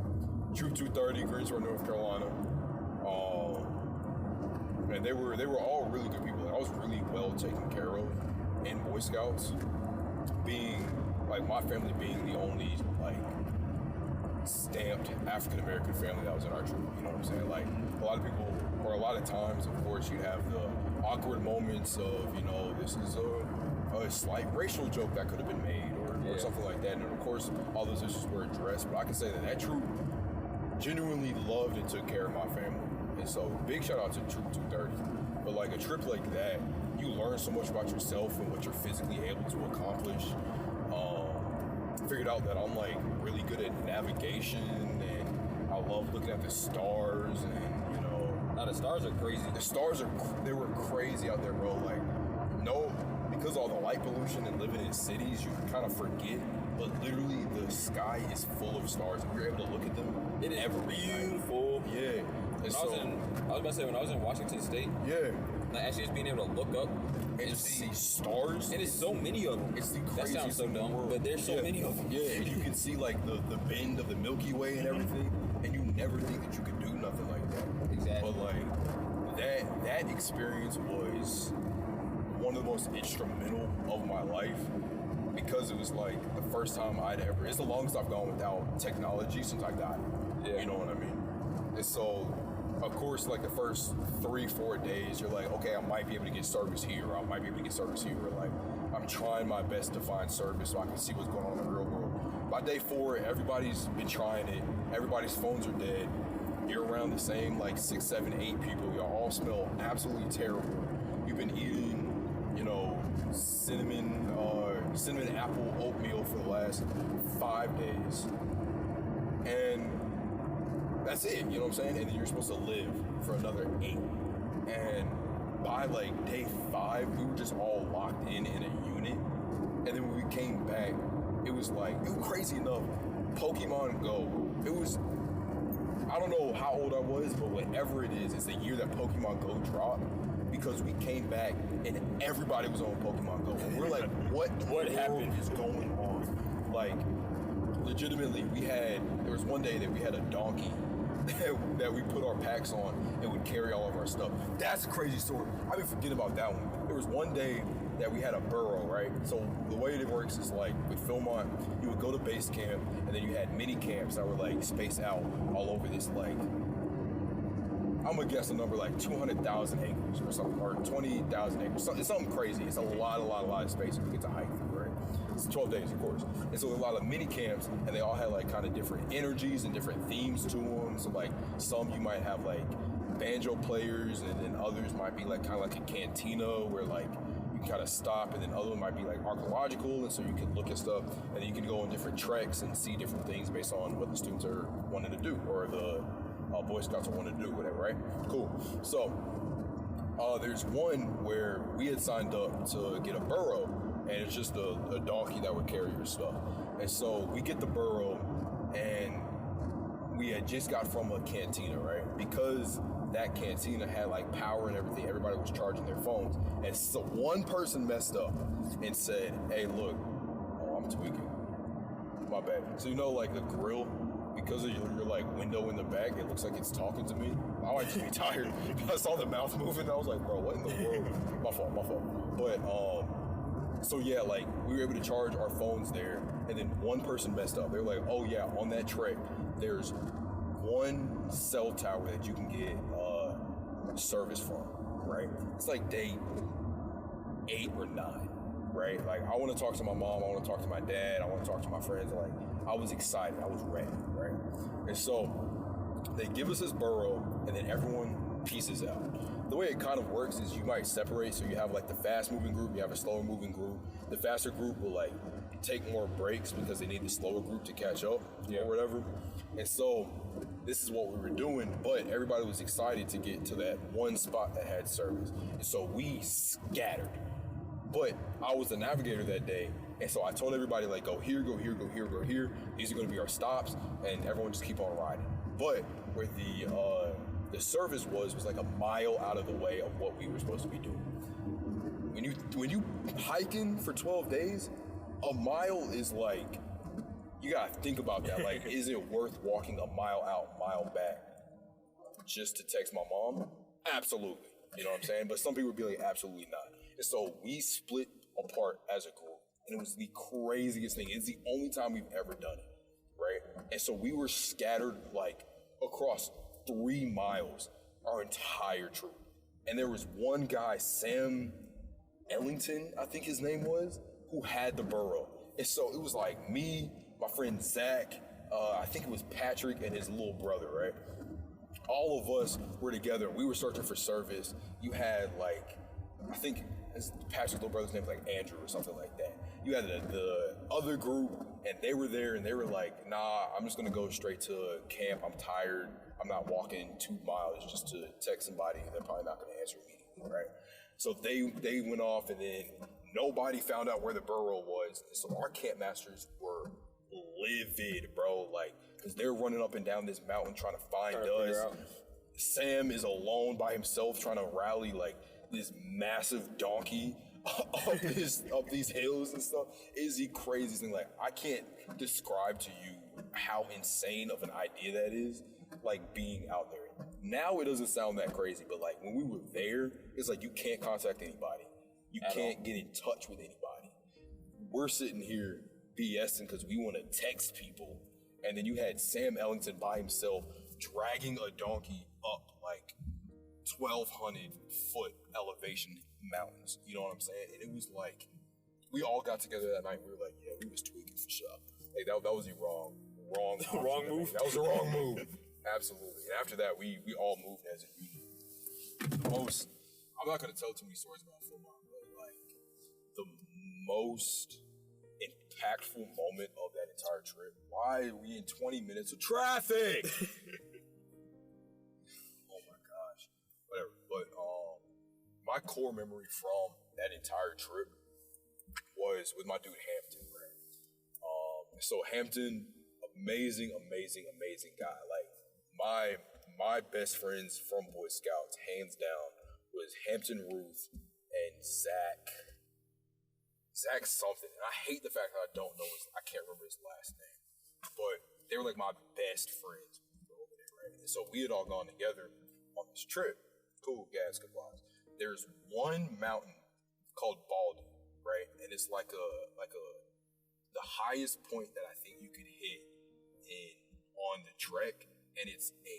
Troop 230, Greensboro, North Carolina. And they were all really good people. Like, I was really well taken care of in Boy Scouts. Being like, my family being the only like stamped African American family that was in our troop. You know what I'm saying? Like a lot of people, or a lot of times, of course, you have the awkward moments of, you know, this is a slight racial joke that could have been made, or something like that. And of course, all those issues were addressed. But I can say that troop genuinely loved and took care of my family. And so, big shout out to Troop 230. But like a trip like that, you learn so much about yourself and what you're physically able to accomplish. Figured out that I'm like really good at navigation, and I love looking at the stars, and you know. Now the stars are crazy. The stars they were crazy out there, bro. Like, no, because all the light pollution and living in cities, you kind of forget. But literally, the sky is full of stars, and you're able to look at them. It is beautiful. Yeah. I was about to say, when I was in Washington State, like actually just being able to look up and see stars. And there's so many of them. It's the craziest. That sounds so dumb, but there's so many of them. Yeah, and you can see like the bend of the Milky Way and everything, and you never think that you could do nothing like that. Exactly. But like that experience was one of the most instrumental of my life, because it was like the first time it's the longest I've gone without technology since I got it. Yeah. You know what I mean? And so, of course, like the first 3-4 days, you're like, okay, I might be able to get service here, or I might be able to get service here. Or like, I'm trying my best to find service so I can see what's going on in the real world. By day 4, everybody's been trying it. Everybody's phones are dead. You're around the same like 6, 7, 8 people. Y'all all smell absolutely terrible. You've been eating, you know, cinnamon apple oatmeal for the last 5 days. And that's it, you know what I'm saying? And then you're supposed to live for another 8. And by like day 5, we were just all locked in a unit. And then when we came back, it was crazy enough. Pokemon Go. It was, I don't know how old I was, but whatever it is, it's the year that Pokemon Go dropped. Because we came back and everybody was on Pokemon Go. And we're like, what happened is going on? Like, legitimately, there was one day that we had a donkey that we put our packs on and would carry all of our stuff. That's a crazy story. I've been forgetting about that one. There was one day that we had a burrow, right? So the way it works is like with Philmont, you would go to base camp, and then you had mini camps that were like spaced out all over this, like, I'm gonna guess a number like 200,000 acres or something, or 20,000 acres. It's something crazy. It's a lot of space you get to hike through, right? It's 12 days, of course. And so a lot of mini camps, and they all had like kind of different energies and different themes to them. So like some you might have like banjo players, and then others might be like kind of like a cantina where like you can kind of stop, and then other one might be like archaeological, and so you can look at stuff, and then you can go on different treks and see different things based on what the students are wanting to do, or the Boy Scouts are wanting to do, whatever, right? Cool. So there's one where we had signed up to get a burro, and it's just a donkey that would carry your stuff. And so we get the burro, and we had just got from a cantina, right? Because that cantina had like power and everything, everybody was charging their phones. And so one person messed up and said, hey, look, I'm tweaking. My bad. So you know, like the grill, because of your like window in the back, it looks like it's talking to me. I might just be tired. I saw the mouth moving. I was like, bro, what in the world? My fault. But so yeah, like we were able to charge our phones there, and then one person messed up. They were like, oh yeah, on that trek, there's one cell tower that you can get service from, right? It's like day 8 or 9, right? Like I want to talk to my mom, I want to talk to my dad, I want to talk to my friends. Like I was excited, I was ready, right? And so they give us this burrow, and then everyone pieces out. The way it kind of works is you might separate, so you have like the fast moving group, you have a slower moving group. The faster group will like take more breaks because they need the slower group to catch up or whatever. And so this is what we were doing, but everybody was excited to get to that one spot that had service. And so we scattered. But I was the navigator that day, and so I told everybody, like, go here, go here, go here, go here. These are going to be our stops, and everyone just keep on riding. But where the service was like a mile out of the way of what we were supposed to be doing. When you hiking for 12 days, a mile is like, you gotta think about that. Like, is it worth walking a mile out, mile back, just to text my mom? Absolutely. You know what I'm saying? But some people would be like, absolutely not. And so we split apart as a group, and it was the craziest thing. It's the only time we've ever done it, right? And so we were scattered like across 3 miles, our entire troop. And there was one guy, Sam Ellington, I think his name was, who had the burrow. And so it was like me, my friend Zach, I think it was Patrick and his little brother, right? All of us were together. We were searching for service. You had like, I think Patrick's little brother's name was like Andrew or something like that. You had the other group, and they were there, and they were like, nah, I'm just gonna go straight to camp. I'm tired. I'm not walking 2 miles just to text somebody, and they're probably not gonna answer immediately, right? So they went off, and then nobody found out where the burrow was. And so our camp masters were livid, bro, like, because they're running up and down this mountain trying to find us. Sam is alone by himself trying to rally like this massive donkey up these hills and stuff. Is the craziest thing. Like, I can't describe to you how insane of an idea that is, like, being out there. Now it doesn't sound that crazy, but like when we were there, it's like you can't contact anybody. You can't get in touch with anybody. We're sitting here BSing because we want to text people. And then you had Sam Ellington by himself dragging a donkey up like 1,200 foot elevation mountains. You know what I'm saying? And it was like, we all got together that night. We were like, yeah, we was tweaking for sure. Like that was the wrong move. That was the wrong move. Absolutely. And after that, we all moved as a unit. I'm not going to tell too many stories about football, but like the most impactful moment of that entire trip. Why are we in 20 minutes of traffic? Oh my gosh. Whatever. But my core memory from that entire trip was with my dude Hampton, right? So Hampton, amazing guy. Like my best friends from Boy Scouts, hands down, was Hampton Ruth and Zach something. And I hate the fact that I can't remember his last name. But they were like my best friends over there, right? And so we had all gone together on this trip. Cool, gas, good vibes. There's one mountain called Baldy, right? And it's like the highest point that I think you could hit on the trek, and it's a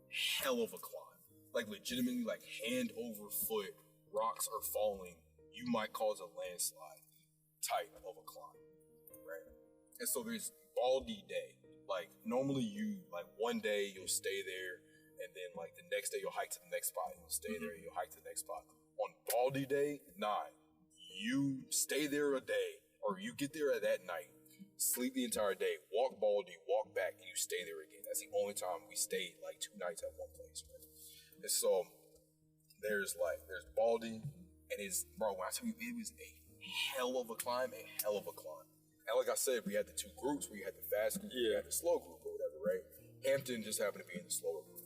hell of a climb. Like legitimately, like hand over foot, rocks are falling. You might cause a landslide type of a climb, right? And so there's Baldy Day. Like normally one day you'll stay there, and then like the next day you'll hike to the next spot. You'll stay there, you'll hike to the next spot. On Baldy Day, you stay there a day, or you get there that night, sleep the entire day, walk Baldy, walk back, and you stay there again. That's the only time we stayed like 2 nights at one place, right? And so there's Baldy, and bro, when I tell you, it was a hell of a climb. And like I said, we had the 2 groups. We had the fast group, we had the slow group or whatever, right? Hampton just happened to be in the slower group.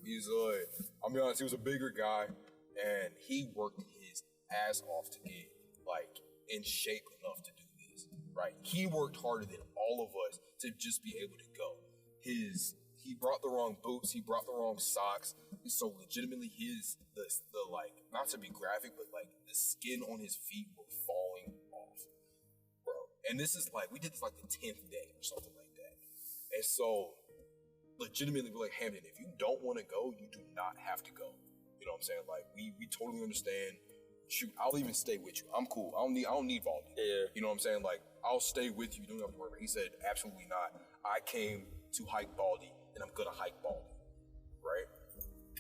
I'll be honest, he was a bigger guy, and he worked his ass off to get like in shape enough to do this, right? He worked harder than all of us to just be able to go. He brought the wrong boots, he brought the wrong socks, and so legitimately the like, not to be graphic, but like the skin on his feet were falling off, bro. And this is like, we did this like the 10th day or something like that. And so legitimately we're like, Hampton, if you don't want to go, you do not have to go. You know what I'm saying? Like we totally understand. Shoot, I'll even stay with you. I'm cool. I don't need Baldy. Yeah. You know what I'm saying? Like, I'll stay with you. You don't have to worry. He said, absolutely not. I came to hike Baldy, and I'm gonna hike Baldy, right?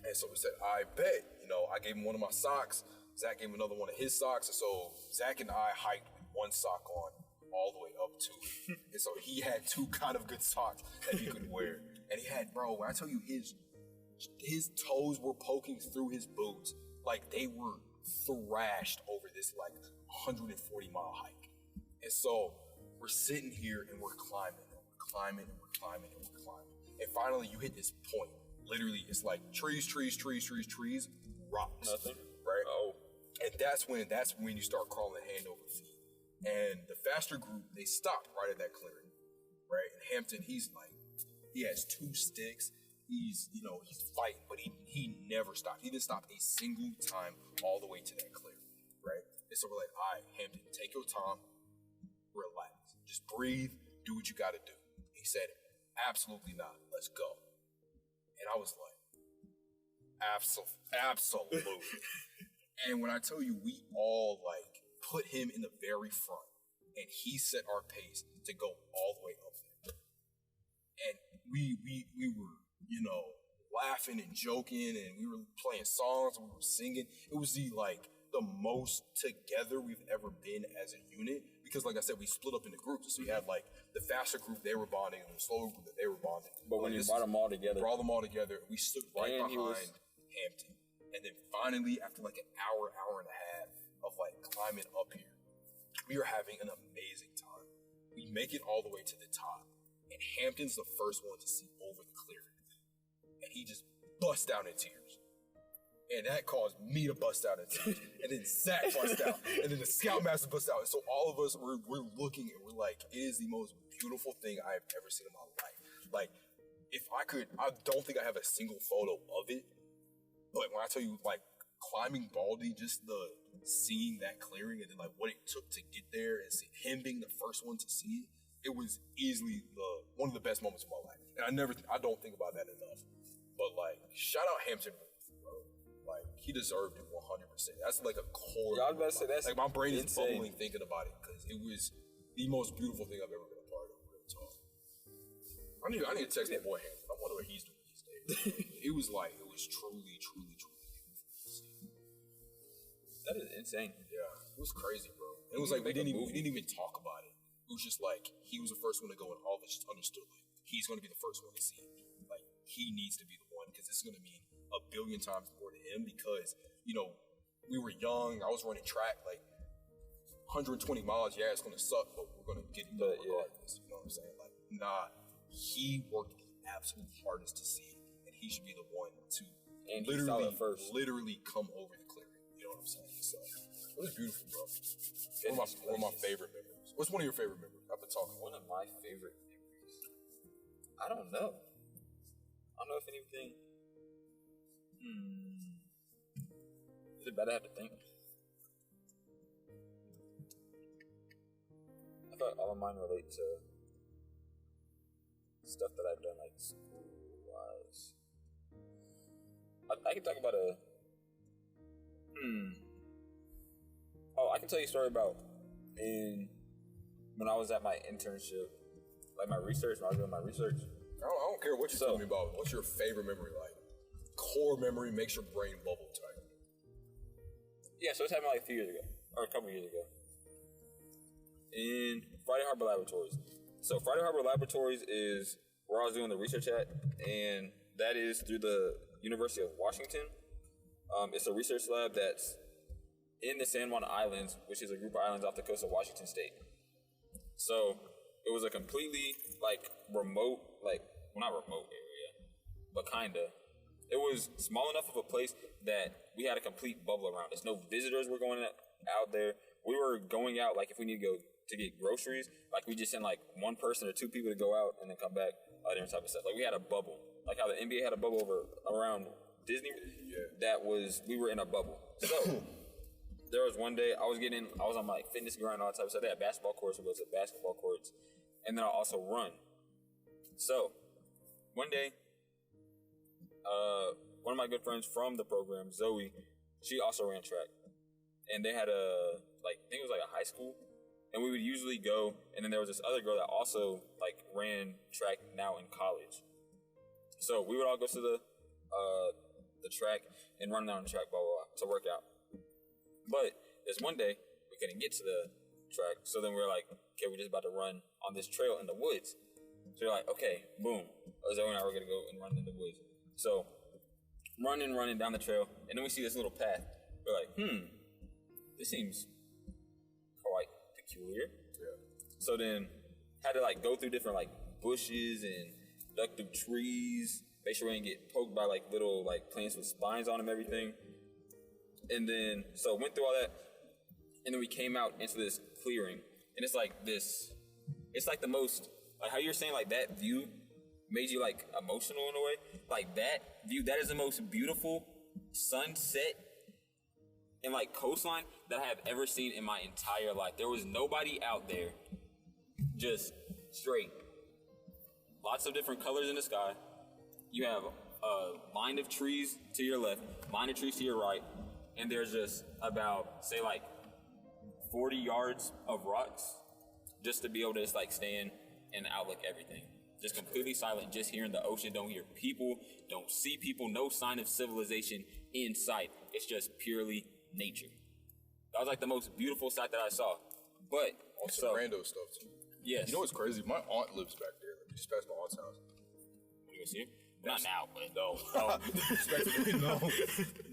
And so we said, I bet. You know, I gave him one of my socks. Zach gave him another one of his socks. And so Zach and I hiked with one sock on all the way up to it. And so he had 2 kind of good socks that he could wear. And he had, bro, when I tell you his toes were poking through his boots, like they were thrashed over this like 140-mile hike. And so we're sitting here and we're climbing and we're climbing and we're climbing and we're climbing. And finally you hit this point. Literally, it's like trees, rocks. Nothing. Right? Oh. And that's when you start crawling hand over feet. And the faster group, they stopped right at that clearing. Right? And Hampton, he has 2 sticks. He's fighting, but he never stopped. He didn't stop a single time all the way to that clear, right? And so we're like, all right, Hampton, take your time, relax, just breathe, do what you got to do. He said, absolutely not. Let's go. And I was like, absolutely. And when I tell you, we all like put him in the very front, and he set our pace to go all the way up there. And we were, you know, laughing and joking, and we were playing songs, and we were singing. It was the most together we've ever been as a unit, because like I said, we split up into groups. So you had like the faster group, they were bonding, and the slower group that they were bonding. But when you brought them all together, we stood right behind Hampton. And then finally, after like an hour and a half of like climbing up here, we are having an amazing time. We make it all the way to the top, and Hampton's the first one to see over the clearing. And he just busts out in tears. And that caused me to bust out in tears. And then Zach bust out. And then the Scoutmaster bust out. And so all of us, we're looking and we're like, it is the most beautiful thing I have ever seen in my life. Like, if I could, I don't think I have a single photo of it. But when I tell you, like, climbing Baldy, just seeing that clearing and then like what it took to get there and him being the first one to see it, it was easily one of the best moments of my life. And I don't think about that enough. But like, shout out Hampton, bro. Like, he deserved it 100%. That's like a core. Yeah, I was about to say, that's like my brain is insane. bubbling thinking about it because it was the most beautiful thing I've ever been a part of. Real talk. I need to text my boy Hampton. I wonder what he's doing these days. It was truly beautiful to see. That is insane. Yeah, it was crazy, bro. It was like we didn't even talk about it. It was just like he was the first one to go, and all of us just understood like he's going to be the first one to see it. Like, he needs to be the one because this is going to mean a billion times more to him because, you know, we were young. I was running track like 120 miles. Yeah, it's going to suck, but we're going to get it done regardless. You know what I'm saying? Like, nah, he worked the absolute hardest to see it, and he should be the one to literally come over the clearing. You know what I'm saying? So it was beautiful, bro. One of my favorite memories. What's one of your favorite memories? I've been talking. One of my favorite memories. I don't know if anything. Is it bad I have to think? I thought all of mine relate to stuff that I've done, like school-wise. I can talk about I can tell you a story about when I was at my internship, like my research, when I was doing my research. I don't care what you're telling me about. What's your favorite memory like? Core memory makes your brain bubble tight. Yeah, so this happened like a few years ago, or a couple years ago, in Friday Harbor Laboratories. So Friday Harbor Laboratories is where I was doing the research at, and that is through the University of Washington. It's a research lab that's in the San Juan Islands, which is a group of islands off the coast of Washington State. So it was a completely like remote, not remote area, but kinda. It was small enough of a place that we had a complete bubble around us. No visitors were going out there. We were going out like if we need to go to get groceries, like we just send like one person or two people to go out and then come back, different type of stuff. Like we had a bubble, like how the NBA had a bubble around Disney. Yeah. We were in a bubble. So there was one day I was on my fitness grind, all that type of stuff. They had basketball courts, we go to basketball courts, and then I also run. So one day, one of my good friends from the program, Zoe, she also ran track, and they had I think it was like a high school, and we would usually go, and then there was this other girl that also like ran track now in college. So we would all go to the track and run down the track, blah, blah, blah, to work out. But this one day, we couldn't get to the track, so then we were like, okay, we're just about to run on this trail in the woods. So we're like, okay, boom, Zoe and I were gonna go and run in the woods. So running down the trail, and then we see this little path. We're like, this seems quite peculiar. Yeah. So then had to like go through different like bushes and duck through trees, make sure we didn't get poked by like little like plants with spines on them, everything. And then so went through all that, and then we came out into this clearing, and it's like the most, like how you're saying like that view made you like emotional in a way. Like that view, that is the most beautiful sunset and like coastline that I have ever seen in my entire life. There was nobody out there, just straight lots of different colors in the sky. You have a line of trees to your left, line of trees to your right, and there's just about, say, like 40 yards of rocks just to be able to just like stand and outlook everything. Just completely silent, just hearing the ocean, don't hear people, don't see people, no sign of civilization in sight. It's just purely nature. That was like the most beautiful sight that I saw. But Also rando stuff too. Yes. You know what's crazy? My aunt lives back there. Like, we just passed my aunt's house. You can see it? Not now, but No. Respectfully, no.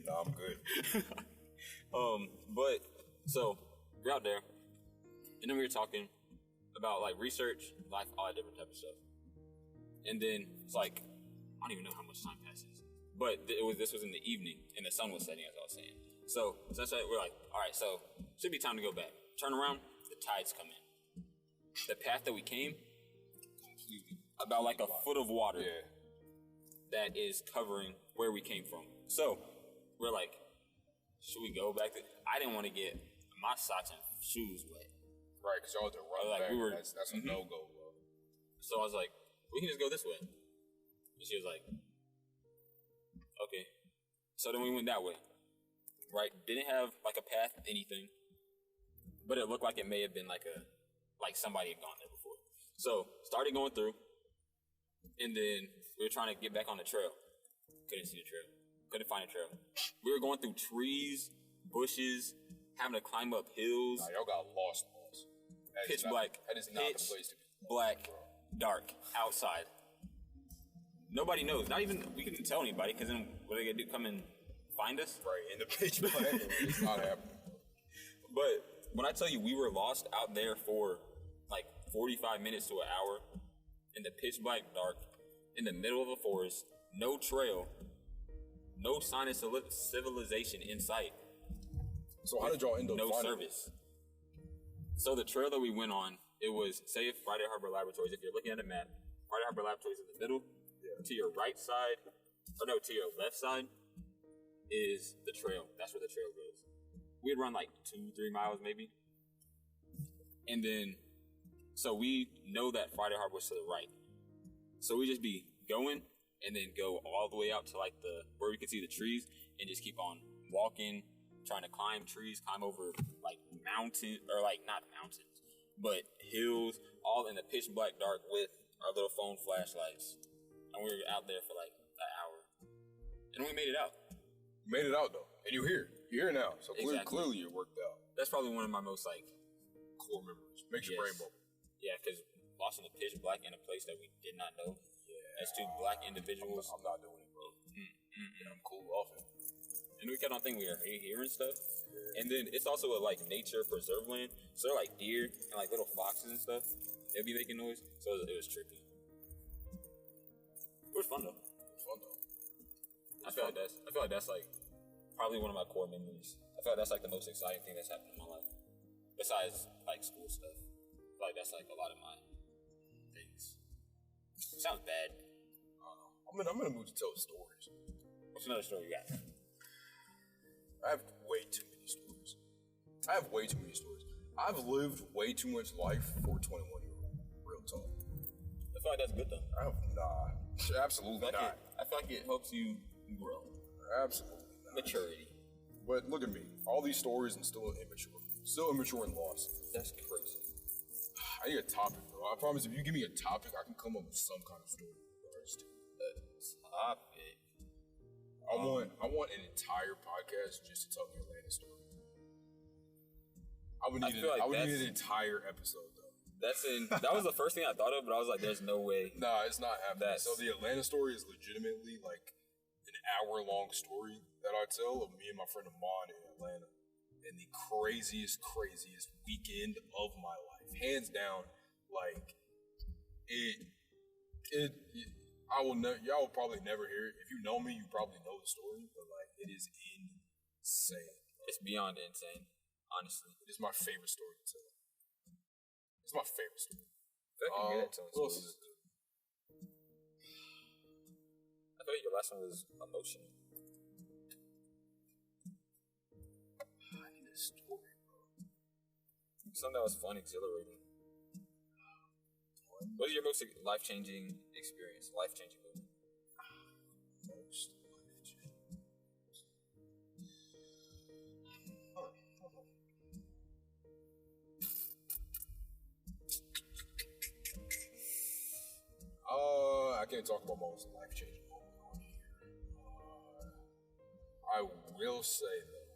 No, I'm good. But so we're out there, and then we were talking about like research, life, all that different type of stuff. And then it's like I don't even know how much time passes, but this was in the evening, and the sun was setting, as I was saying. So essentially, we're like, all right, so should be time to go back. Turn around, the tides come in. The path that we came, completely about like a foot of water. Yeah. That is covering where we came from. So we're like, should we go back? I didn't want to get my socks and shoes wet. Right, because y'all had to run Like, back. we were- That's a no-go, bro. So I was like, we can just go this way. And she was like, okay. So then we went that way. Right? Didn't have like a path, anything. But it looked like it may have been like somebody had gone there before. So started going through. And then we were trying to get back on the trail. Couldn't see the trail. Couldn't find a trail. We were going through trees, bushes, having to climb up hills. Nah, y'all got lost. That Pitch is not- black. That is not Pitch the place to be. black, dark, outside. Nobody knows. Not even, we couldn't tell anybody, because then what are they going to do? Come and find us? Right, in the pitch black. It's not happening. But when I tell you we were lost out there for like 45 minutes to an hour in the pitch black dark, in the middle of a forest, no trail, no sign of civilization in sight, So how did y'all end up no finding service. So the trail that we went on, it was, say, Friday Harbor Laboratories. If you're looking at a map, Friday Harbor Laboratories in the middle. Yeah. To your right side, or no, to your left side is the trail. That's where the trail goes. We had run like 2-3 miles maybe. And then, so we know that Friday Harbor was to the right. So we just be going and then go all the way out to like where we can see the trees and just keep on walking, trying to climb trees, climb over like mountains, or like not mountains, but hills, all in the pitch black dark with our little phone flashlights. And we were out there for like an hour. And we made it out. You made it out though, and you're here. You're here now, so Exactly. clearly it worked out. That's probably one of my most like Core memories. Makes your brain bubble. Yeah, because lost in the pitch black in a place that we did not know. Yeah. As two black individuals. I'm not doing it, bro. Yeah, I'm cool off it. And we kept on thinking we were hearing stuff. Yeah. And then it's also a like nature preserve land. So they're like deer and like little foxes and stuff. They'll be making noise. So it was trippy. It was fun though. I feel like that's like probably one of my core memories. I feel like that's like the most exciting thing that's happened in my life. Besides like school stuff. I feel like that's like a lot of my things. Sounds bad. I'm in a mood to tell stories. What's another story you got? I have way too many stories. I've lived way too much life for a 21-year-old. Real talk. I feel like that's good though. Absolutely not. I feel like it helps you grow. Absolutely not. Maturity. But look at me. All these stories and still immature. Still immature and lost. That's crazy. I need a topic, bro. I promise if you give me a topic, I can come up with some kind of story. A topic. I want an entire podcast just to tell the Atlanta story. I would need an entire episode though. That was the first thing I thought of, but I was like, there's no way. Nah, it's not happening. So the Atlanta story is legitimately like an hour-long story that I tell of me and my friend Amon in Atlanta. And the craziest weekend of my life. Hands down, like, y'all will probably never hear it. If you know me, you probably know the story, but like, it is insane. It's beyond insane, honestly. It is my favorite story to tell. It's my favorite story. I feel like your last one was emotional. I need a story, bro. Something that was fun, exhilarating. What is your most life-changing experience? Life-changing movie? Most life-changing. I can't talk about most life-changing moment on here. I will say though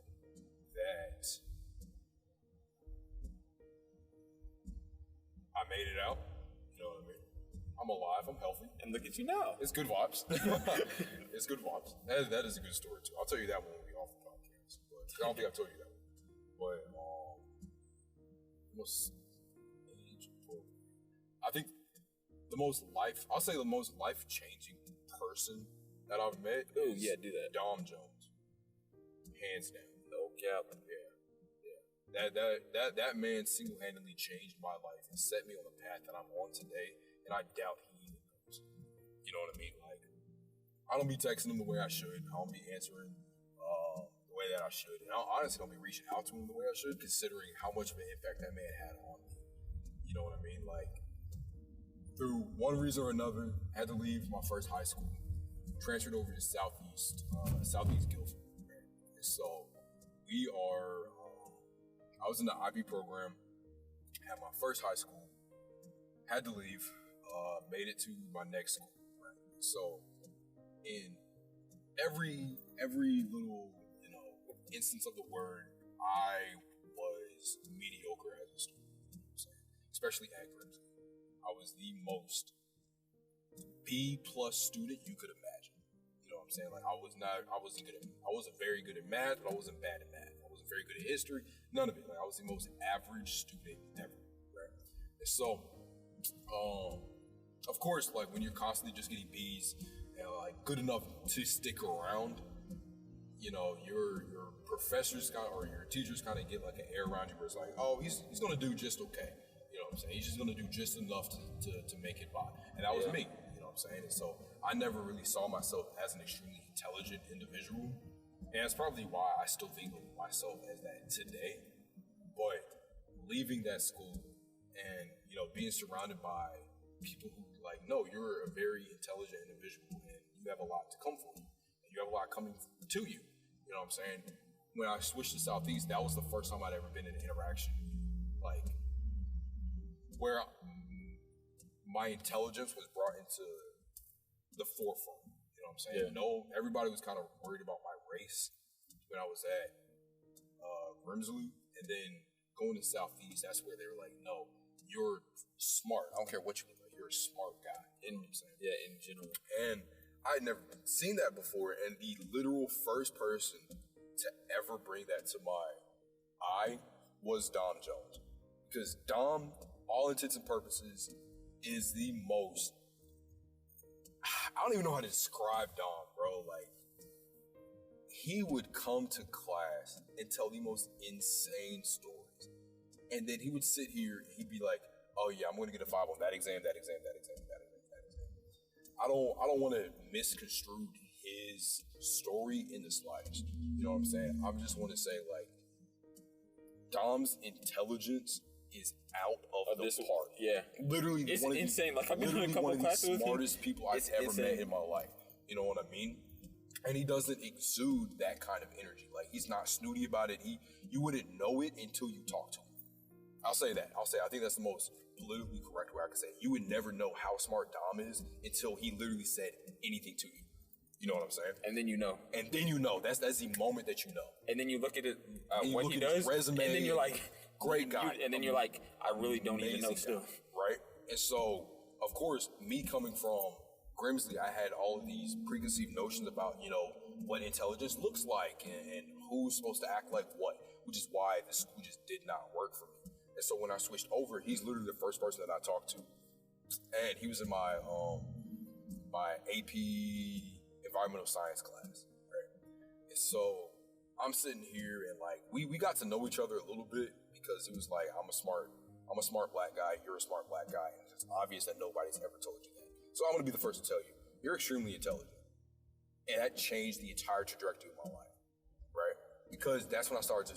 that I made it out. You know what I mean? I'm alive. I'm healthy. And look at you now. It's good vibes. It's good vibes. That is a good story too. I'll tell you that one when we off the podcast. But I don't think I told you that one. But I think I'll say the most life-changing person that I've met. Oh is yeah, do that. Dom Jones. Hands down. No cap. Yeah. That man single-handedly changed my life and set me on the path that I'm on today, and I doubt he even knows. You know what I mean? Like, I don't be texting him the way I should. I don't be answering the way that I should. And I honestly don't be reaching out to him the way I should, considering how much of an impact that man had on me. You know what I mean? Like, through one reason or another, I had to leave my first high school, transferred over to Southeast Guilford. And so I was in the IB program, had my first high school, had to leave, made it to my next school. Right? So in every little, instance of the word, I was mediocre as a student, especially at Grimsley. I was the most B+ student you could imagine. You know what I'm saying? Like I wasn't very good at math, but I wasn't bad at math. I wasn't very good at history, none of it. Like I was the most average student ever, right? And so, of course, like when you're constantly just getting B's and like good enough to stick around, your professors or your teachers kind of get like an air around you where it's like, oh, he's gonna do just okay. You know what I'm saying? He's just gonna do just enough to make it by. And that was me, you know what I'm saying? And so I never really saw myself as an extremely intelligent individual. And that's probably why I still think of myself as that today. But leaving that school and, being surrounded by people who like, no, you're a very intelligent individual and you have a lot to come for you. And you have a lot coming to you. You know what I'm saying? When I switched to Southeast, that was the first time I'd ever been in an interaction, like, where my intelligence was brought into the forefront. You know what I'm saying? Yeah. No, everybody was kind of worried about my race when I was at Grimsley, and then going to Southeast, that's where they were like, no, you're smart. I don't care what you look like. You're a smart guy. You know what I'm saying? Yeah, in general. And I'd never seen that before, and the literal first person to ever bring that to my eye was Dom Jones. Because Dom, all intents and purposes, is the most, I don't even know how to describe Dom, bro. Like, he would come to class and tell the most insane stories. And then he would sit here and he'd be like, oh yeah, I'm going to get a 5 on that exam, that exam, that exam, that exam, that exam. I don't want to misconstrue his story in the slightest. You know what I'm saying? I just want to say, like, Dom's intelligence is out of the park. Yeah. Literally, it's insane. Like, I've been in a couple one of the classes with him. smartest people I've ever met in my life. You know what I mean? And he doesn't exude that kind of energy. Like, he's not snooty about it. You wouldn't know it until you talk to him. I'll say that. I think that's the most politically correct way I can say it. You would never know how smart Dom is until he literally said anything to you. You know what I'm saying? And then you know. And then you know. That's the moment that you know. And then you look at it, And you what look he at his does, resume, and then you're like, great guy. And then you're like, I really don't even know Amazing still. guy, right? And so, of course, me coming from Grimsley, I had all of these preconceived notions about, what intelligence looks like and who's supposed to act like what, which is why the school just did not work for me. And so when I switched over, he's literally the first person that I talked to. And he was in my my AP environmental science class, right? And so I'm sitting here and like we got to know each other a little bit because it was like I'm a smart black guy, you're a smart black guy, and it's obvious that nobody's ever told you that. So I'm gonna be the first to tell you, you're extremely intelligent. And that changed the entire trajectory of my life, right? Because that's when I started to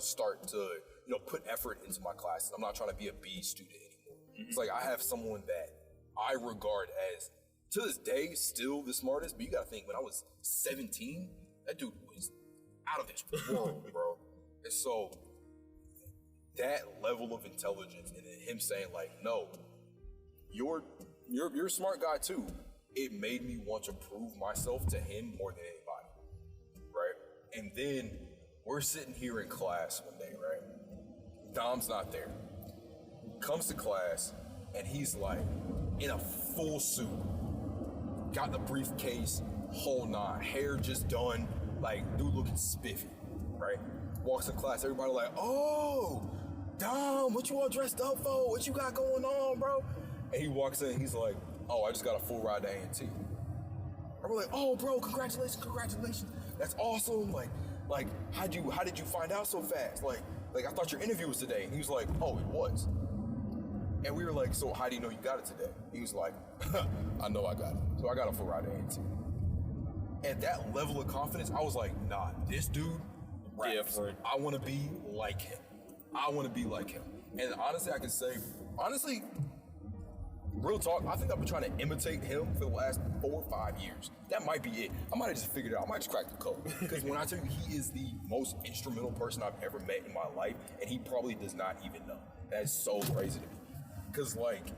put effort into my classes. I'm not trying to be a B student anymore. Mm-hmm. It's like I have someone that I regard as, to this day, still the smartest. But you gotta think, when I was 17, that dude was out of this world, bro. And so, that level of intelligence, and then him saying like, no, you're a smart guy too. It made me want to prove myself to him more than anybody, right? And then we're sitting here in class one day, right? Dom's not there. Comes to class, and he's like in a full suit, got the briefcase, whole nine, hair just done, like dude looking spiffy, right? Walks in class, everybody like, oh, Dom, what you all dressed up for? What you got going on, bro? And he walks in, he's like, oh, I just got a full ride to A&T. And we're like, oh, bro, congratulations. That's awesome. Like, how did you find out so fast? Like I thought your interview was today. And he was like, oh, it was. And we were like, so how do you know you got it today? He was like, I know I got it. So I got a full ride to A&T. At that level of confidence, I was like, nah, this dude raps. Different. I want to be like him. And honestly, I can say, real talk, I think I've been trying to imitate him for the last 4 or 5 years. That might be it. I might have just figured it out. I might just crack the code. Because when I tell you he is the most instrumental person I've ever met in my life, and he probably does not even know. That's so crazy to me. Because, like,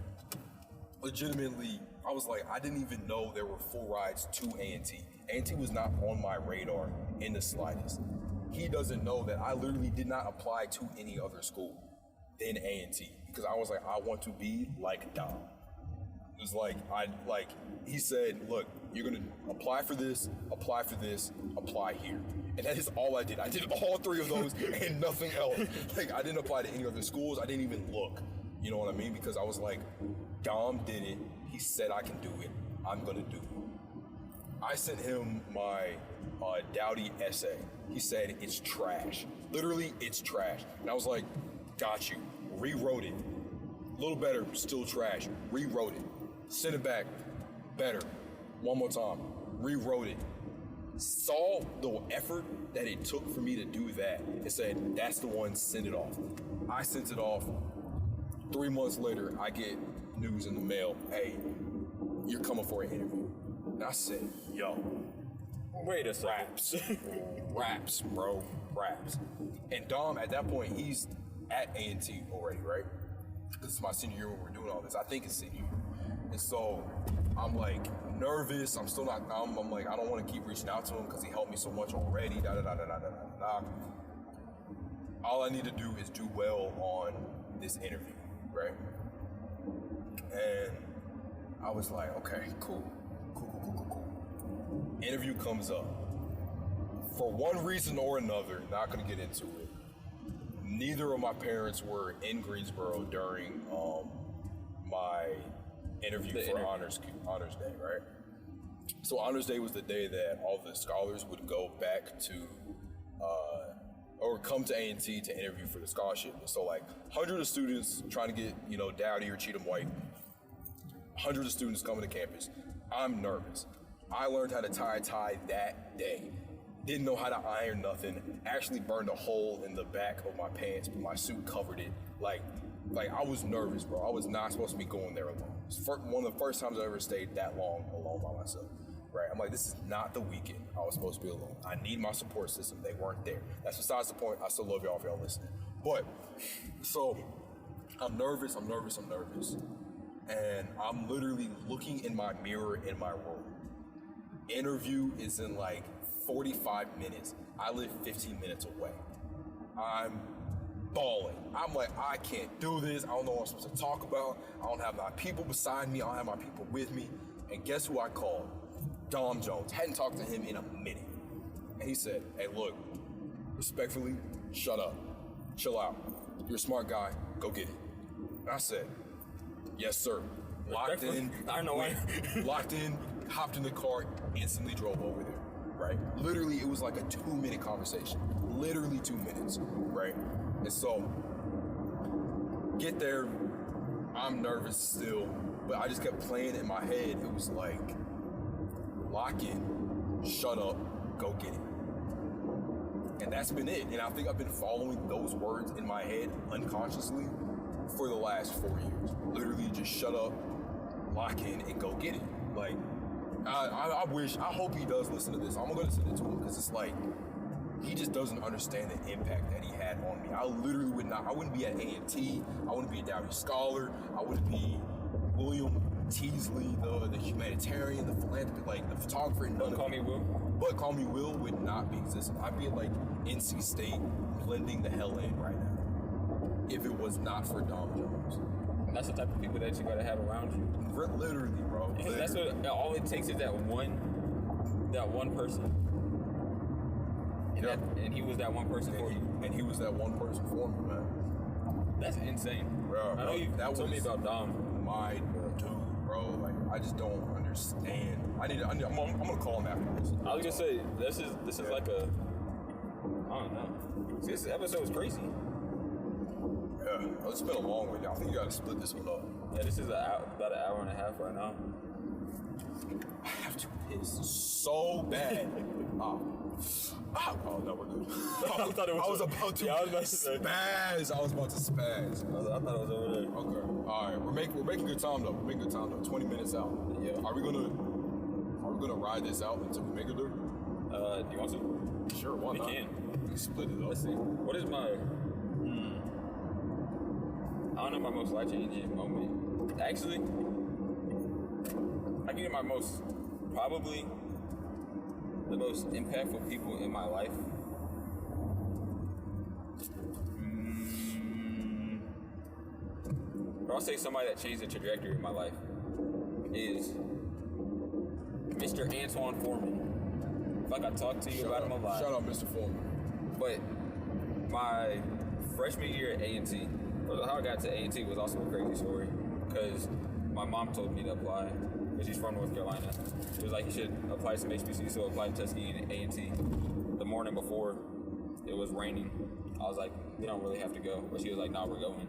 legitimately, I was like, I didn't even know there were full rides to A&T. A&T was not on my radar in the slightest. He doesn't know that I literally did not apply to any other school than A&T. Because I was like, I want to be like Dom. It was like, he said, look, you're gonna apply for this, apply here. And that is all I did. I did all 3 of those and nothing else. Like, I didn't apply to any other schools. I didn't even look. You know what I mean? Because I was like, Dom did it. He said I can do it. I'm gonna do it. I sent him my Dowdy essay. He said, it's trash. Literally, it's trash. And I was like, got you. Rewrote it. A little better, still trash. Rewrote it. Sent it back. Better. One more time. Rewrote it. Saw the effort that it took for me to do that and said, that's the one, send it off. I sent it off. 3 months later, I get news in the mail, hey, you're coming for an interview. And I said, yo, Wait a second. Raps, bro, raps. And Dom, at that point, he's at A&T already, right? This is my senior year when we're doing all this. I think it's senior year. And so I'm like nervous. I'm still not, I'm like, I don't want to keep reaching out to him because he helped me so much already, All I need to do is do well on this interview, right? And I was like, okay, cool. Interview comes up. For one reason or another, not gonna get into it, neither of my parents were in Greensboro during my interview for Honors Day, right? So Honors Day was the day that all the scholars would go back to, or come to A&T to interview for the scholarship. So like hundreds of students trying to get, Dowdy or Cheatham White, hundreds of students coming to campus. I'm nervous. I learned how to tie a tie that day. Didn't know how to iron nothing. Actually burned a hole in the back of my pants, but my suit covered it. Like I was nervous, bro. I was not supposed to be going there alone. It's one of the first times I ever stayed that long alone by myself, right? I'm like, this is not the weekend I was supposed to be alone. I need my support system. They weren't there. That's besides the point. I still love y'all if y'all listening. But, so, I'm nervous. And I'm literally looking in my mirror in my room. Interview is in like 45 minutes. I live 15 minutes away. I'm bawling. I'm like, I can't do this. I don't know what I'm supposed to talk about. I don't have my people beside me. I don't have my people with me. And guess who I called? Dom Jones. Hadn't talked to him in a minute. And he said, hey, look, respectfully, shut up. Chill out. You're a smart guy. Go get it. And I said, yes, sir. Locked in. I know. Locked in, hopped in the car, instantly drove over there, right? Literally, it was like a 2-minute conversation. Literally 2 minutes, right? And so, get there, I'm nervous still, but I just kept playing in my head. It was like, lock in, shut up, go get it. And that's been it. And I think I've been following those words in my head unconsciously for the last 4 years. Literally just shut up, lock in and go get it. Like, I hope he does listen to this. I'm gonna send it to him because it's like, he just doesn't understand the impact that he had on me. I literally I wouldn't be at A&T, I wouldn't be a Downey Scholar, I wouldn't be William Teasley, the humanitarian, the philanthropist, like the photographer, and But Call Me Will. But Call Me Will would not be existing. I'd be at like NC State blending the hell in right now if it was not for Dom Jones. And that's the type of people that you gotta have around you. Literally, bro. Because that's what all it takes is that one person. And he was that one person for you. And he was that one person for me, man. That's insane. Bro, I know you told me about Dom. My dude, bro. Like, I just don't understand. I'm gonna call him after this. I was gonna say, this is like a, I don't know. This episode is crazy. Yeah, it's been a long way. I think you gotta split this one up. Yeah, this is about an hour and a half right now. I have to piss so bad. Oh no, we're good. I was about to spaz. I was about to spaz. I thought it was over there. Okay. All right. We're making good time though. 20 minutes out. Yeah. Are we gonna ride this out until we make it there? Do you want to? Sure. Why not? We can. We can split it up. Let's see. What is my? I don't know my most life-changing moment. Actually, I think my most, probably the most impactful people in my life. But I'll say somebody that changed the trajectory of my life is Mr. Antoine Foreman. Like I talked to you about him a lot. Shout out Mr. Foreman. But my freshman year at A&T, or how I got to A&T was also a crazy story because my mom told me to apply because she's from North Carolina. She was like, you should apply to some HBC, so I applied to Tuskegee and A&T. The morning before, it was raining. I was like, we don't really have to go. But she was like, nah, we're going.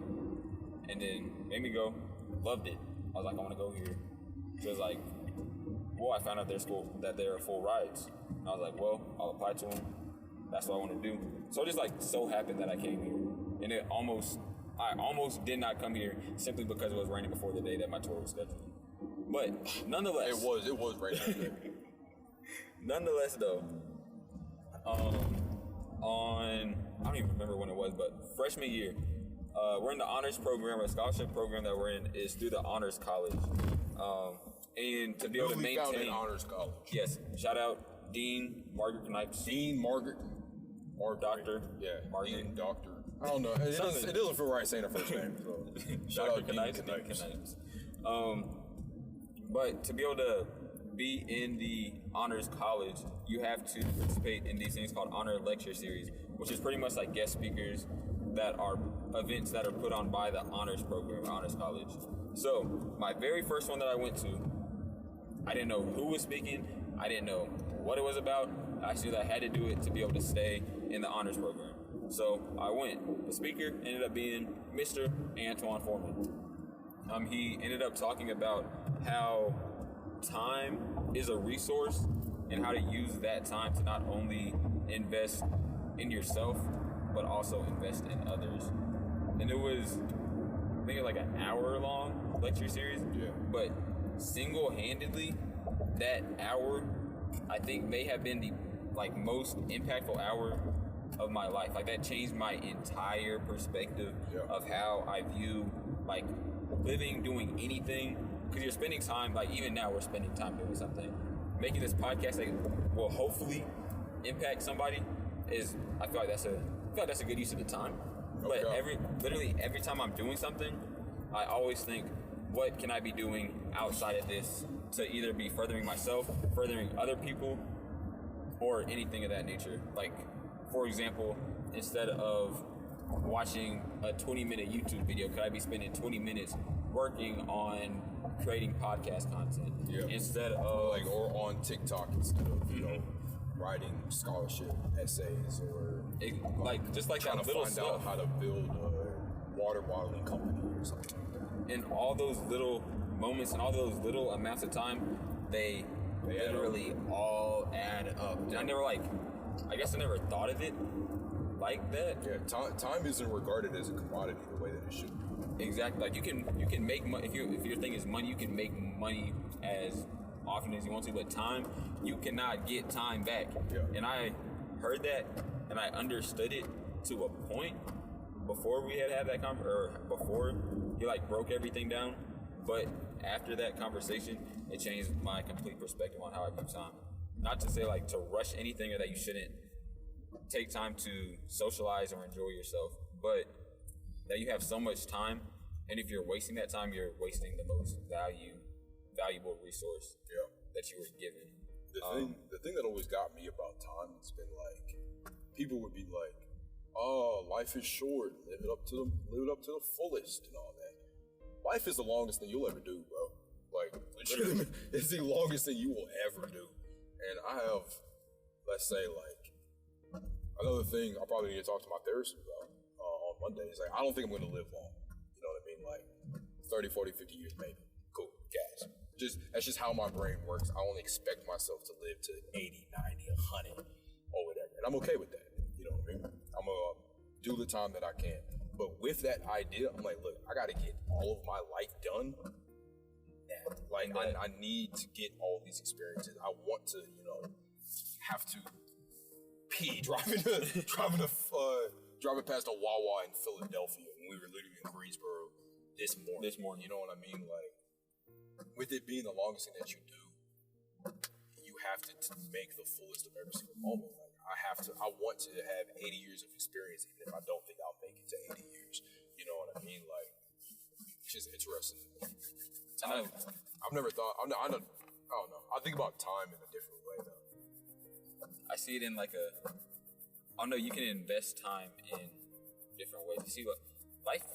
And then made me go. Loved it. I was like, I want to go here. She was like, well, I found out that there are full rides. And I was like, well, I'll apply to them. That's what I want to do. So it just like so happened that I came here. And I almost did not come here simply because it was raining before the day that my tour was scheduled. But nonetheless, it was raining that day. Nonetheless, though, on I don't even remember when it was, but freshman year, we're in the honors program, or scholarship program that we're in is through the honors college, and to be able to maintain found an honors college. Yes, shout out Dean Margaret Knipes. Dean Margaret. Or Doctor. Yeah, Margaret. Dean Doctor. I don't know. It doesn't feel right saying her first name. So. Shout out Dean Knipes. But to be able to be in the honors college, you have to participate in these things called honor lecture series, which is pretty much like guest speakers that are events that are put on by the honors program, honors college. So my very first one that I went to, I didn't know who was speaking. I didn't know what it was about. I knew that I had to do it to be able to stay in the honors program. So I went. The speaker ended up being Mr. Antoine Foreman. He ended up talking about how time is a resource and how to use that time to not only invest in yourself, but also invest in others. And it was, I think it was like an hour-long lecture series. Yeah. But single-handedly, that hour, I think, may have been the most impactful hour of my life. Like that changed my entire perspective of how I view living, doing anything. Because you're spending time, even now we're spending time doing something. Making this podcast that will hopefully impact somebody is, I feel like that's a good use of the time. Okay. But every time I'm doing something, I always think, what can I be doing outside of this to either be furthering myself, furthering other people, or anything of that nature. Like, for example, instead of watching a 20-minute YouTube video, could I be spending 20 minutes working on creating podcast content instead of or on TikTok instead of writing scholarship essays or just trying that to little find stuff. out how to build a water bottling company or something like that. And all those little moments and all those little amounts of time, they literally all add up. And I never I guess I never thought of it like that. Yeah, time isn't regarded as a commodity the way that it should be. Exactly. Like you can make money if your thing is money. You can make money as often as you want to, but time, you cannot get time back. Yeah. And I heard that, and I understood it to a point before we had that before he like broke everything down. But after that conversation, it changed my complete perspective on how I view time. Not to say like to rush anything or that you shouldn't take time to socialize or enjoy yourself, but that you have so much time, and if you're wasting that time, you're wasting the most valuable resource that you were given. The thing that always got me about time has been like, people would be like, "Oh, life is short. Live it up to the fullest and all that." Life is the longest thing you'll ever do, bro. Like, legitimately, it's the longest thing you will ever do. And I have, let's say, like, another thing I probably need to talk to my therapist about on Monday is like, I don't think I'm going to live long. You know what I mean? Like 30, 40, 50 years maybe. Cool, gas. That's just how my brain works. I only expect myself to live to 80, 90, 100 or whatever. And I'm okay with that. You know what I mean? I'm going to do the time that I can. But with that idea, I'm like, look, I got to get all of my life done. Like, I need to get all these experiences. I want to, have to pee driving past a Wawa in Philadelphia when we were literally in Greensboro this morning. You know what I mean? Like, with it being the longest thing that you do, you have to make the fullest of every single moment. Like, I want to have 80 years of experience, even if I don't think I'll make it to 80 years. You know what I mean? Like, it's just interesting. I've never thought, I don't know. I think about time in a different way, though. I see it in like you can invest time in different ways. You see what, life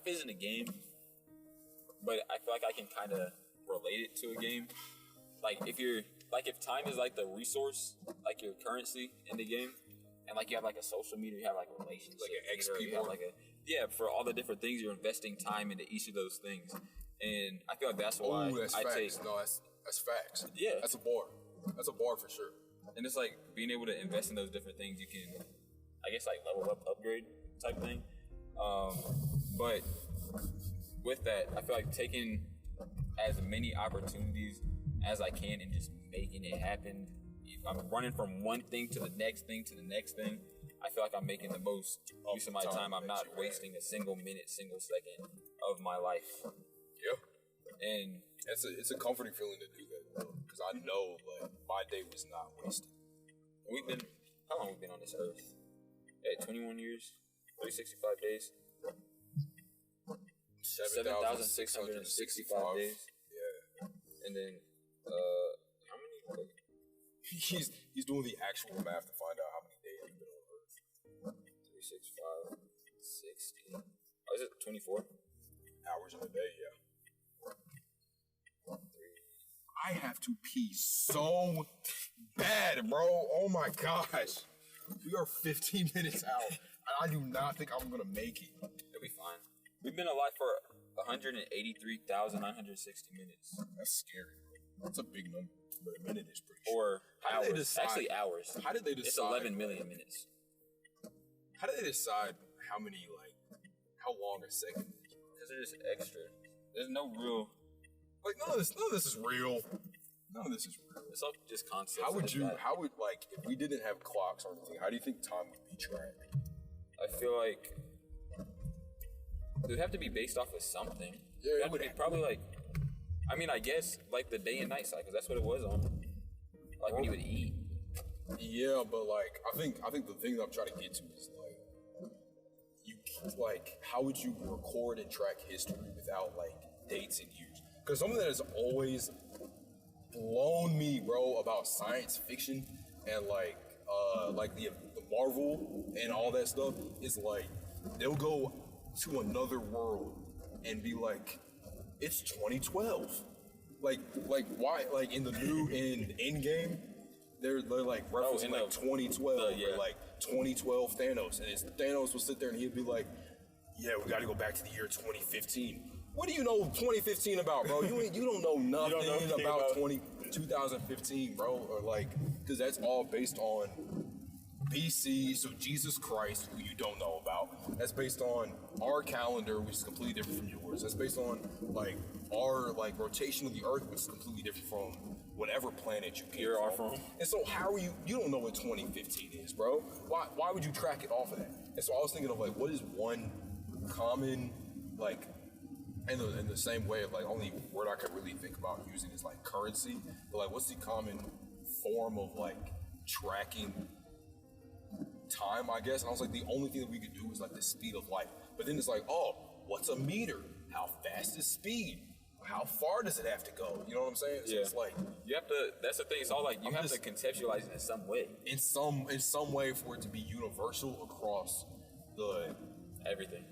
isn't a game, but I feel like I can kind of relate it to a game. Like if time is like the resource, like your currency in the game, and like you have like a social media, you have like a relationship, like an XP you have like for all the different things, you're investing time into each of those things. And I feel like that's why that's facts. No, that's facts. Yeah. That's a bar. That's a bar for sure. And it's like being able to invest in those different things, you can, I guess, like level up, upgrade type thing. But with that, I feel like taking as many opportunities as I can and just making it happen. If I'm running from one thing to the next thing to the next thing, I feel like I'm making the most use of my time. I'm not wasting a single minute, single second of my life. Yeah. And it's a comforting feeling to do that, though, because I know like my day was not wasted. How long have we been on this earth? 21 years, 365 days, 7,665 days. Yeah. And then how many? He's doing the actual math to find out how many days you've been on Earth. 365, 60. Oh, is it 24 hours in a day? Yeah. I have to pee so bad, bro. Oh my gosh. We are 15 minutes out, and I do not think I'm gonna make it. It'll be fine. We've been alive for 183,960 minutes. That's scary, bro. That's a big number, but a minute is pretty Or short. hours. Actually, hours. How did they decide? It's 11 million minutes. How did they decide how long a second is? Because they're just extra. There's no real... Like, none of this is real. None of this is real. It's all just concepts. How would if we didn't have clocks or anything, how do you think time would be tracked? I feel like it would have to be based off of something. Yeah, it would be probably like, I guess like the day and night cycles. That's what it was on. Like when you would eat. Yeah, but like I think the thing that I'm trying to get to is how would you record and track history without like dates and years? Because something that has always blown me, bro, about science fiction and like the Marvel and all that stuff is like they'll go to another world and be like, it's 2012. Like why? Like in the new Endgame, they're like referencing 2012 or like 2012 Thanos, and Thanos will sit there and he'd be like, yeah, we got to go back to the year 2015. What do you know 2015 about, bro? You don't know nothing about 2015, bro, or like, because that's all based on BC, so Jesus Christ, who you don't know about. That's based on our calendar, which is completely different from yours. That's based on like our like rotation of the Earth, which is completely different from whatever planet you came from. And so how are you don't know what 2015 is, bro. Why would you track it off of that? And so I was thinking of like, what is one common, like, in the same way of like, only word I could really think about using is like currency, but like what's the common form of like tracking time, I guess? And I was like, the only thing that we could do is like the speed of light. But then it's like, oh, what's a meter? How fast is speed? How far does it have to go? You know what I'm saying? So it's like you have to. That's the thing. It's all like you have to contextualize it in some way. In some way for it to be universal across the everything.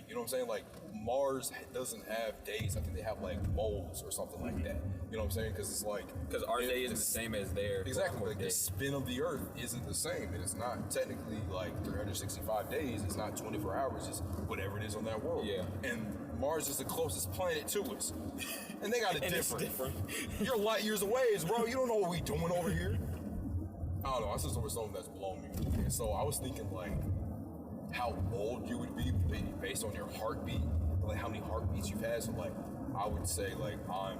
You know what I'm saying? Like Mars doesn't have days. I think they have like moles or something like that. You know what I'm saying? Because it's like our day isn't the same as theirs. Exactly. Like the spin of the Earth isn't the same, and it's not technically like 365 days. It's not 24 hours. It's whatever it is on that world. Yeah. And Mars is the closest planet to us, and they got it different. It's different. You're light years away, bro. You don't know what we doing over here. I don't know. That's just something that's blown me. And so I was thinking like how old you would be based on your heartbeat, like how many heartbeats you've had. So like I would say like I'm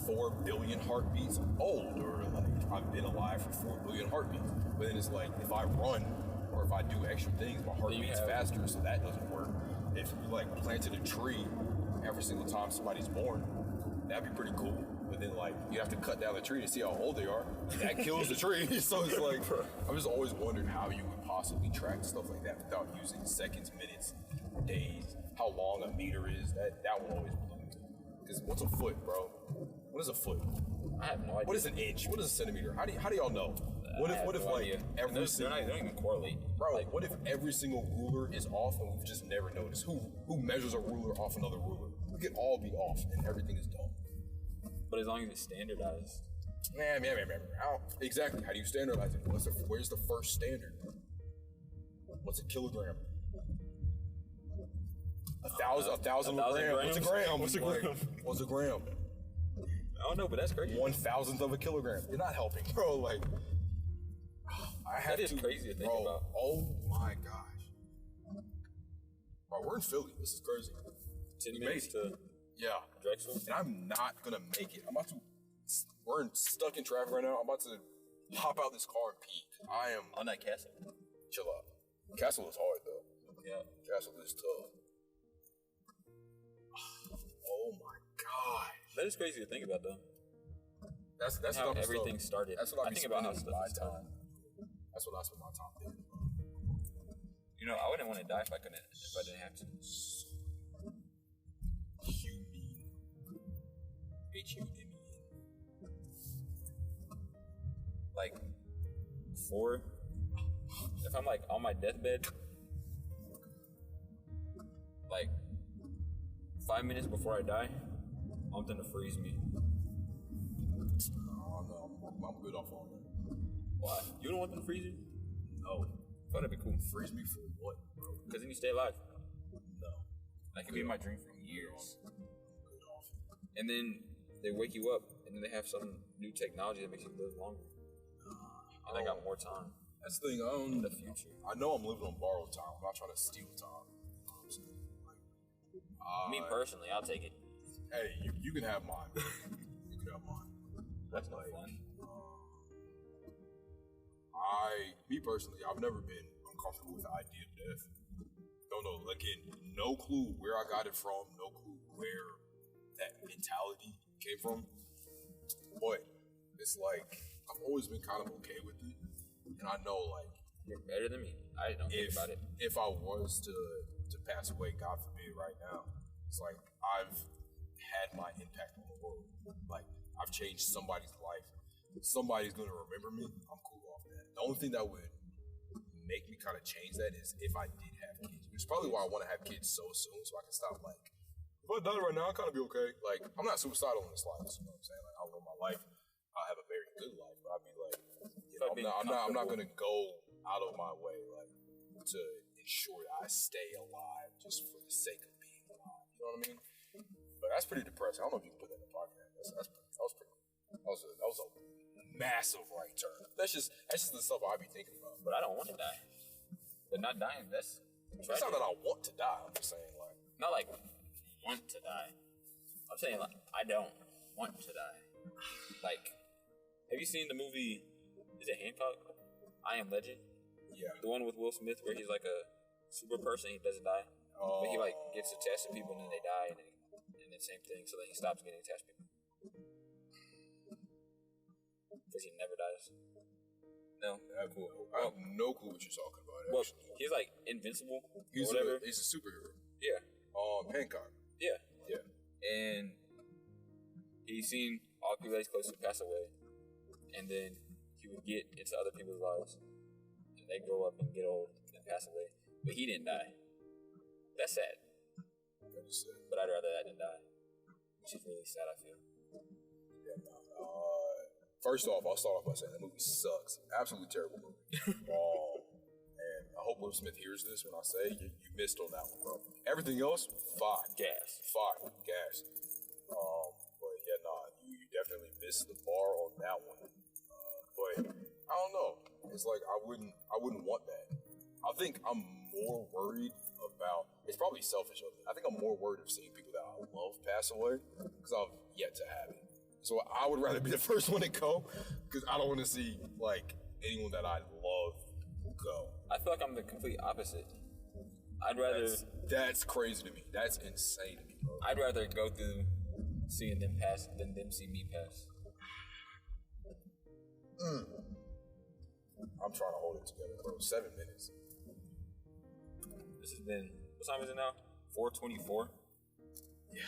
4 billion heartbeats old, or like I've been alive for 4 billion heartbeats. But then it's like if I run or if I do extra things, my heart beats faster, so that doesn't work. If you like planted a tree every single time somebody's born, that'd be pretty cool. But then like you have to cut down the tree to see how old they are. That kills the tree. So it's like I've just always wondered how you would possibly track stuff like that without using seconds, minutes, days, how long a meter is. That will always blow me. Because what's a foot, bro? What is a foot? I have no idea. What is an inch? What is a centimeter? How do y'all know? What if like every single, they don't even correlate. Bro, like what if every single ruler is off and we've just never noticed? Who measures a ruler off another ruler? We could all be off and everything is dumb. But as long as it's standardized. Man. How exactly? How do you standardize it? Where's the first standard? What's a kilogram? A thousand grams. What's a gram? What's a gram? I don't know, but that's crazy. 1,000th of a kilogram. You're not helping, bro. Like, that is crazy to think about. Oh my gosh, bro, we're in Philly. This is crazy. 10 minutes to Drexel, and I'm not gonna make it. We're stuck in traffic right now. I'm about to hop out this car and pee. I am on that castle. Chill out. Castle is hard though. Yeah, castle is tough. Oh my gosh, that is crazy to think about though. That's how everything started. That's what I think about how stuff my time. That's what I spend my time thinking about. You know, I wouldn't want to die if I didn't have to. Humen. Like, if I'm like on my deathbed, like 5 minutes before I die, I want them to freeze me. Oh no, I'm good off all that. Why? You don't want them to freeze you? No. I thought that'd be cool. Freeze me for what, bro? Because then you stay alive. No. That could be my dream for years. And then they wake you up, and then they have some new technology that makes you live longer. And I got more time. That's the thing. In the future. I know I'm living on borrowed time. I'm not trying to steal time. You know what I'm saying? Me personally, I'll take it. Hey, you can have mine. You can have mine. That's not fun. Me personally, I've never been uncomfortable with the idea of death. Don't know. Again, no clue where I got it from. No clue where that mentality came from. But it's like I've always been kind of okay with it, and I know like you're better than me. I don't think about it. If I was to pass away, God forbid, right now, it's like I've had my impact on the world. Like I've changed somebody's life. Somebody's gonna remember me. I'm cool off that. The only thing that would make me kind of change that is if I did have kids. Which is probably why I want to have kids so soon, so I can stop like. If I die right now, I'll kind of be okay. Like, I'm not suicidal in this life, you know what I'm saying? Like, I live my life. I have a very good life, but I'd be like, I'm not gonna go out of my way, like, to ensure that I stay alive just for the sake of being alive. You know what I mean? But that's pretty depressing. I don't know if you can put that in the podcast. That was pretty. That was a massive right turn. That's just the stuff I be thinking about. But I don't want to die. But not dying, that's It's not that I want to die. I'm just saying, like, not like want to die. I'm saying like I don't want to die. Like, have you seen the movie? Is it Hancock? I Am Legend. yeah. The one with Will Smith where he's like a super person. He doesn't die, but he like gets attached to people and then they die, and then same thing. So then he stops getting attached to people because he never dies. No, I have no clue what you're talking about. well, Actually, he's like invincible. he's or whatever. he's a superhero. Yeah, Hancock. yeah. Yeah. And he's seen all people that he's close to pass away, and then he would get into other people's lives, and they grow up and get old and pass away. But he didn't die. That's sad. That is sad. But I'd rather that than die, which is really sad. I feel. Yeah, first off, I'll start off by saying that movie sucks. Absolutely terrible movie. And I hope Will Smith hears this when I say you missed on that one, bro. Everything else, fine. Gas. Fine. Gas. But yeah, nah, you definitely missed the bar on that one. But I don't know. It's like I wouldn't want that. I think I'm more worried about. It's probably selfish of me. I think I'm more worried of seeing people that I love pass away because I've yet to have it. So I would rather be the first one to go because I don't want to see like anyone that I love go. I feel like I'm the complete opposite. I'd rather That's crazy to me. That's insane to me, bro. I'd rather go through seeing them pass than them see me pass. I'm trying to hold it together, bro. 7 minutes. This has been, what time is it now? 4:24. Yeah.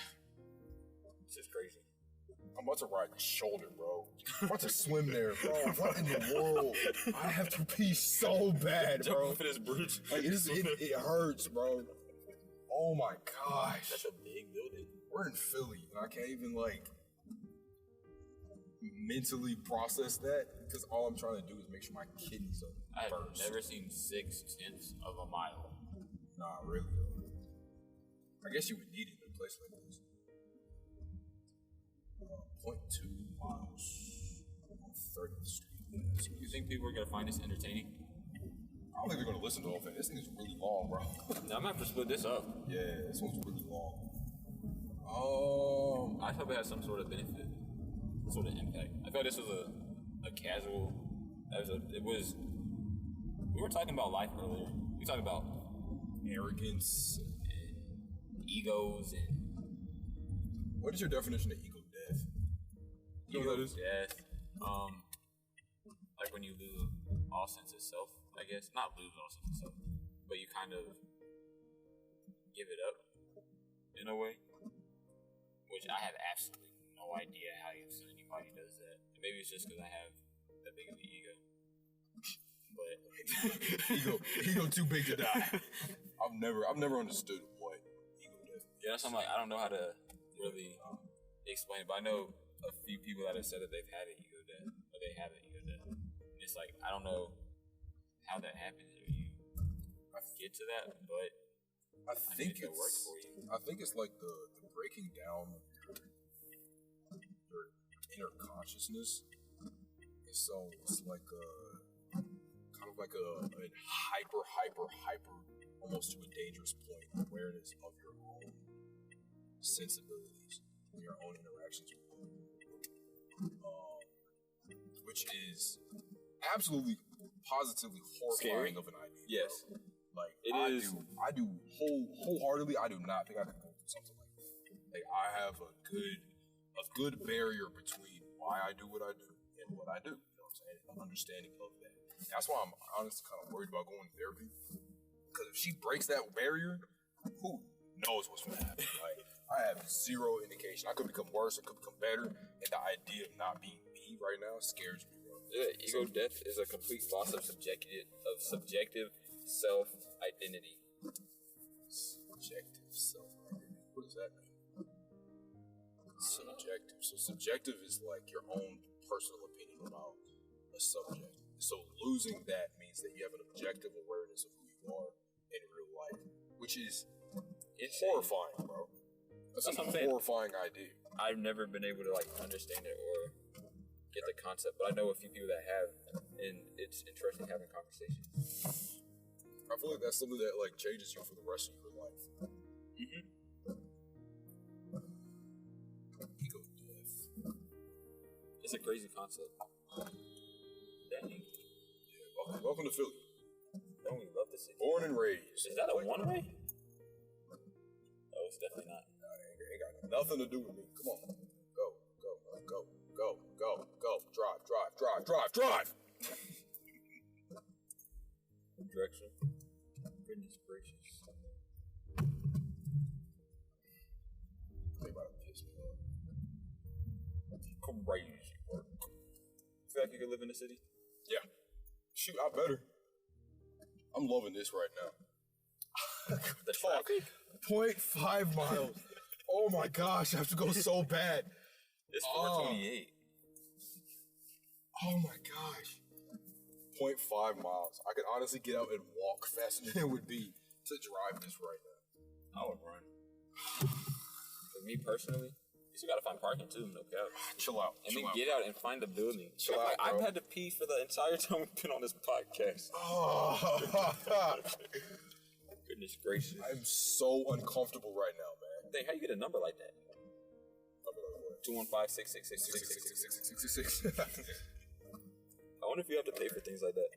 This is crazy. I'm about to ride the shoulder, bro. I'm about to swim there, bro. What in the world? I have to pee so bad, Jump bro. off of this bridge. Like, it hurts, bro. Oh my gosh. That's a big building. We're in Philly, and I can't even, like, mentally process that because all I'm trying to do is make sure my kidneys are I have first. never seen 6/10 of a mile. Nah, really. I guess you would need it in a place like this. 0.2 miles on 30th Street. Yeah, You think people are gonna find this entertaining? I don't think they're gonna listen to the whole thing. This thing is really long, bro. Now, I'm gonna have to split this up. Yeah, this one's really long. I hope it has some sort of benefit, some sort of impact. I felt this was a casual episode. We were talking about life earlier. We talked about Arrogance. and egos and What is your definition of ego death? You know what that is? death. Like when you lose all sense of self, I guess. Not lose all sense of self, but you kind of give it up in a way. Which I have absolutely no idea how anybody does that. Maybe it's just because I have that big of an ego. But ego too big to die. I've never understood what ego death. yeah, that's something like I don't know how to really explain it. But I know a few people that have said that they've had an ego death, or they have an ego death. And it's like I don't know how that happens or you get to that, but I think it works for you. I think it's like the breaking down of your inner consciousness. And so it's like a kind of like a hyper, almost to a dangerous point, awareness of your own sensibilities, your own interactions with people, which is absolutely, positively horrifying Scary. of an idea. Yes. Bro. Like It I is. do wholeheartedly. I do not think I could go through something like that. Like I have a good barrier between why I do what I do and what I do. You know what I'm saying? An understanding of that. That's why I'm honestly kind of worried about going to therapy. Because if she breaks that barrier, who knows what's going to happen? Like I have zero indication. I could become worse. It could become better. And the idea of not being me right now scares me, bro. Yeah, ego death is a complete loss of subjective self-identity. Subjective self-identity. What does that mean? Subjective. So subjective is like your own personal opinion about a subject. So losing that means that you have an objective awareness of who you are in real life, which is horrifying, bro. That's what I'm a saying. horrifying idea. I've never been able to like understand it or get the concept, but I know a few people that have, and it's interesting having conversations. I feel like that's something that like changes you for the rest of your life. Ego death. It's a crazy concept. Dang. Yeah, welcome to Philly. Don't we love the city? Born and raised. Is that a one-way? Oh, it's definitely not. Ain't got nothing to do with me. Come on. Go. Drive. Direction. Goodness gracious. They about to piss me off. Crazy work. Feel like you could live in the city? Yeah. Shoot, I better. I'm loving this right now. The traffic? 0.5 miles. Oh my gosh, I have to go so bad. It's 428. Oh my gosh. 0.5 miles. I could honestly get out and walk faster than it would be to drive this right now. I would run. For me personally, you still gotta find parking too, no cap. Chill out. And then get out and find a building. Chill out, I've bro. had to pee for the entire time we've been on this podcast. Oh, Goodness gracious. I'm so uncomfortable right now, man. Dang, how you get a number like that? 215-666-6666. I wonder if you have to pay for things like that.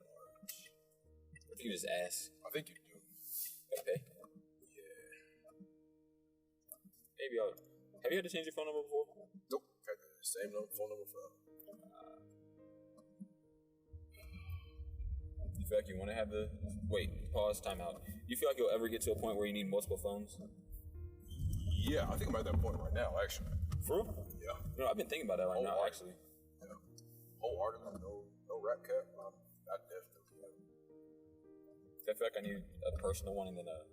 Or if you just ask. I think you do. Okay. Yeah. Maybe I'll... Have you had to change your phone number before? Nope. Got the same phone number for. You feel like you want to have the... Wait, pause, time out. You feel like you'll ever get to a point where you need multiple phones? Yeah, I think I'm at that point right now, actually. For real? Yeah. You know, I've been thinking about that right now, actually. Yeah. Wholeheartedly, no rap cap. I definitely am. I feel like I need a personal one and then a...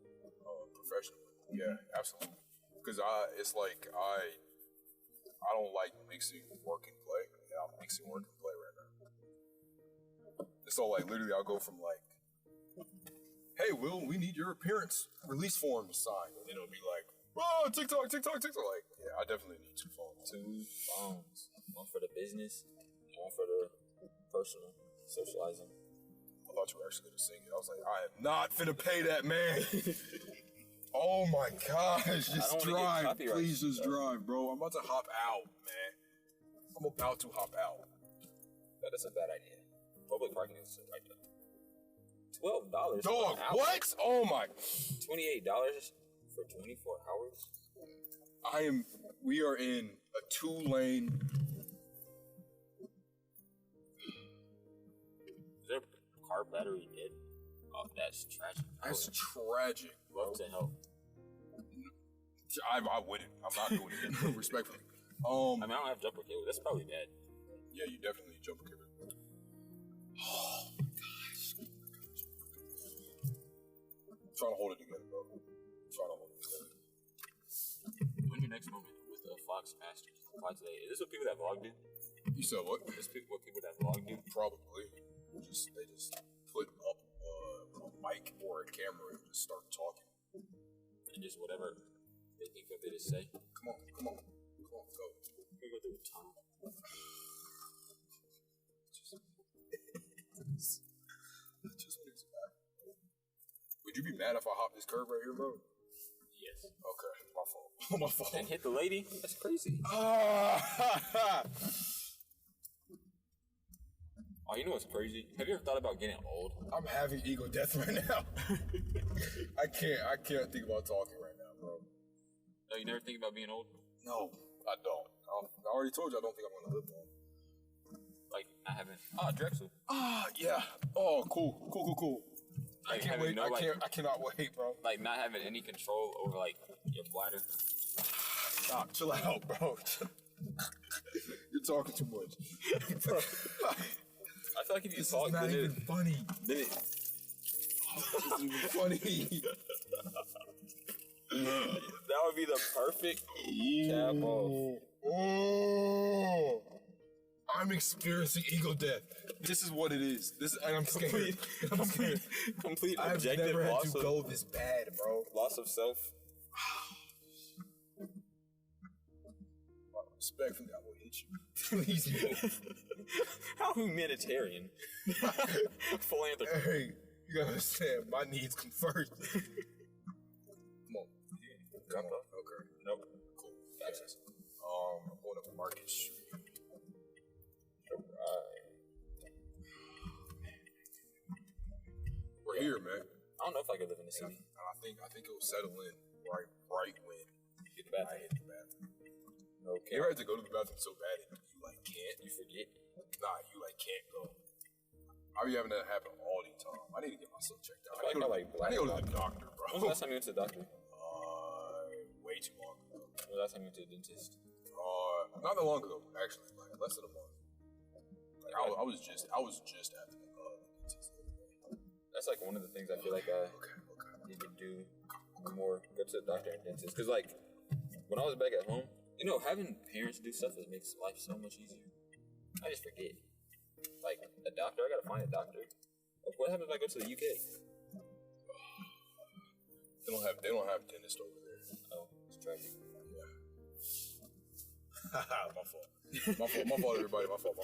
professional. Yeah, absolutely. Because it's like I don't like mixing work and play. Yeah, I'm mixing work and play right now. So like literally, I'll go from like, "Hey, Will, we need your appearance release form signed," and then it'll be like, "Oh, TikTok." Like, yeah, I definitely need 2 phones. 2 phones. One for the business, and one for the personal socializing. I thought you were actually gonna sing it. I was like, I am not finna pay that man. Oh my gosh, just drive. Please just drive, bro. I'm about to hop out, man. I'm about to hop out. That is a bad idea. Public parking is right there. $12. Dog, what? Oh my. $28 for 24 hours? We are in a 2-lane. Is there a car battery dead? Oh, that's tragic. That's tragic. Love to help. I wouldn't. I'm not doing it. Respectfully. I mean, I don't have jumper cable. That's probably bad. Yeah, you definitely need jumper cable. Oh my gosh. I'm trying to hold it together, bro. When's your next moment with the Fox Masters? Why today? Is this what people that vlog do? You said what? Is this what people that vlog do? Probably. They just put up a mic or a camera and just start talking. And just whatever they think that they just say. Come on, go. We go through a tunnel. Would you be mad if I hop this curb right here, bro? Yes. Okay, my fault. And hit the lady? That's crazy. Oh, you know what's crazy? Have you ever thought about getting old? I'm having ego death right now. I can't think about talking right now, bro. No, you never think about being old? No, I don't. I already told you I don't think I'm gonna live long. Like, not having... Drexel. Yeah. Oh, cool. Like, I can't wait. I cannot wait, bro. Like, not having any control over, like, your bladder. Stop. Chill out, bro. You're talking too much. Bro. I feel like if you this talk... is not even funny. Then it... This isn't even funny. That would be the perfect cap off. Oh. I'm experiencing ego death. This is what it is. I'm scared. Complete I've objective never had loss to go this bad, bro. Loss of self. Respectfully, I will hit you. Please move. How humanitarian. Philanthropy. Hey, you gotta understand, my needs come first. Come on. Come on. Okay. Nope. Cool. Access. I'm going up Market Street. We're here, man. I don't know if I could live in the city. I think it will settle in right when Hit the bathroom. I hit the bathroom. Okay. You ever had to go to the bathroom so bad and you like can't? You forget. Nah, you like can't go. I be having that happen all the time. I need to get myself checked out. I I need to go to the doctor, bro. When was the last time you went to the doctor? Way too long ago. When was the last time you went to the dentist? Not that long ago, actually. Like less than a month. Like I was just at the dentist the other day. That's like one of the things I feel like I need to do more. Go to the doctor and dentist. Because like when I was back at home, you know, having parents do stuff that makes life so much easier. I just forget. Like a doctor, I gotta find a doctor. Like, what happens if I go to the UK? They don't have dentists over there. Oh, it's tragic. Yeah. My fault, everybody. My fault.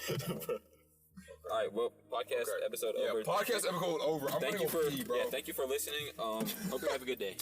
All right, well, podcast episode over. Yeah, podcast episode over. I'm Thank gonna you go for pee, bro. thank you for listening. Hope you have a good day.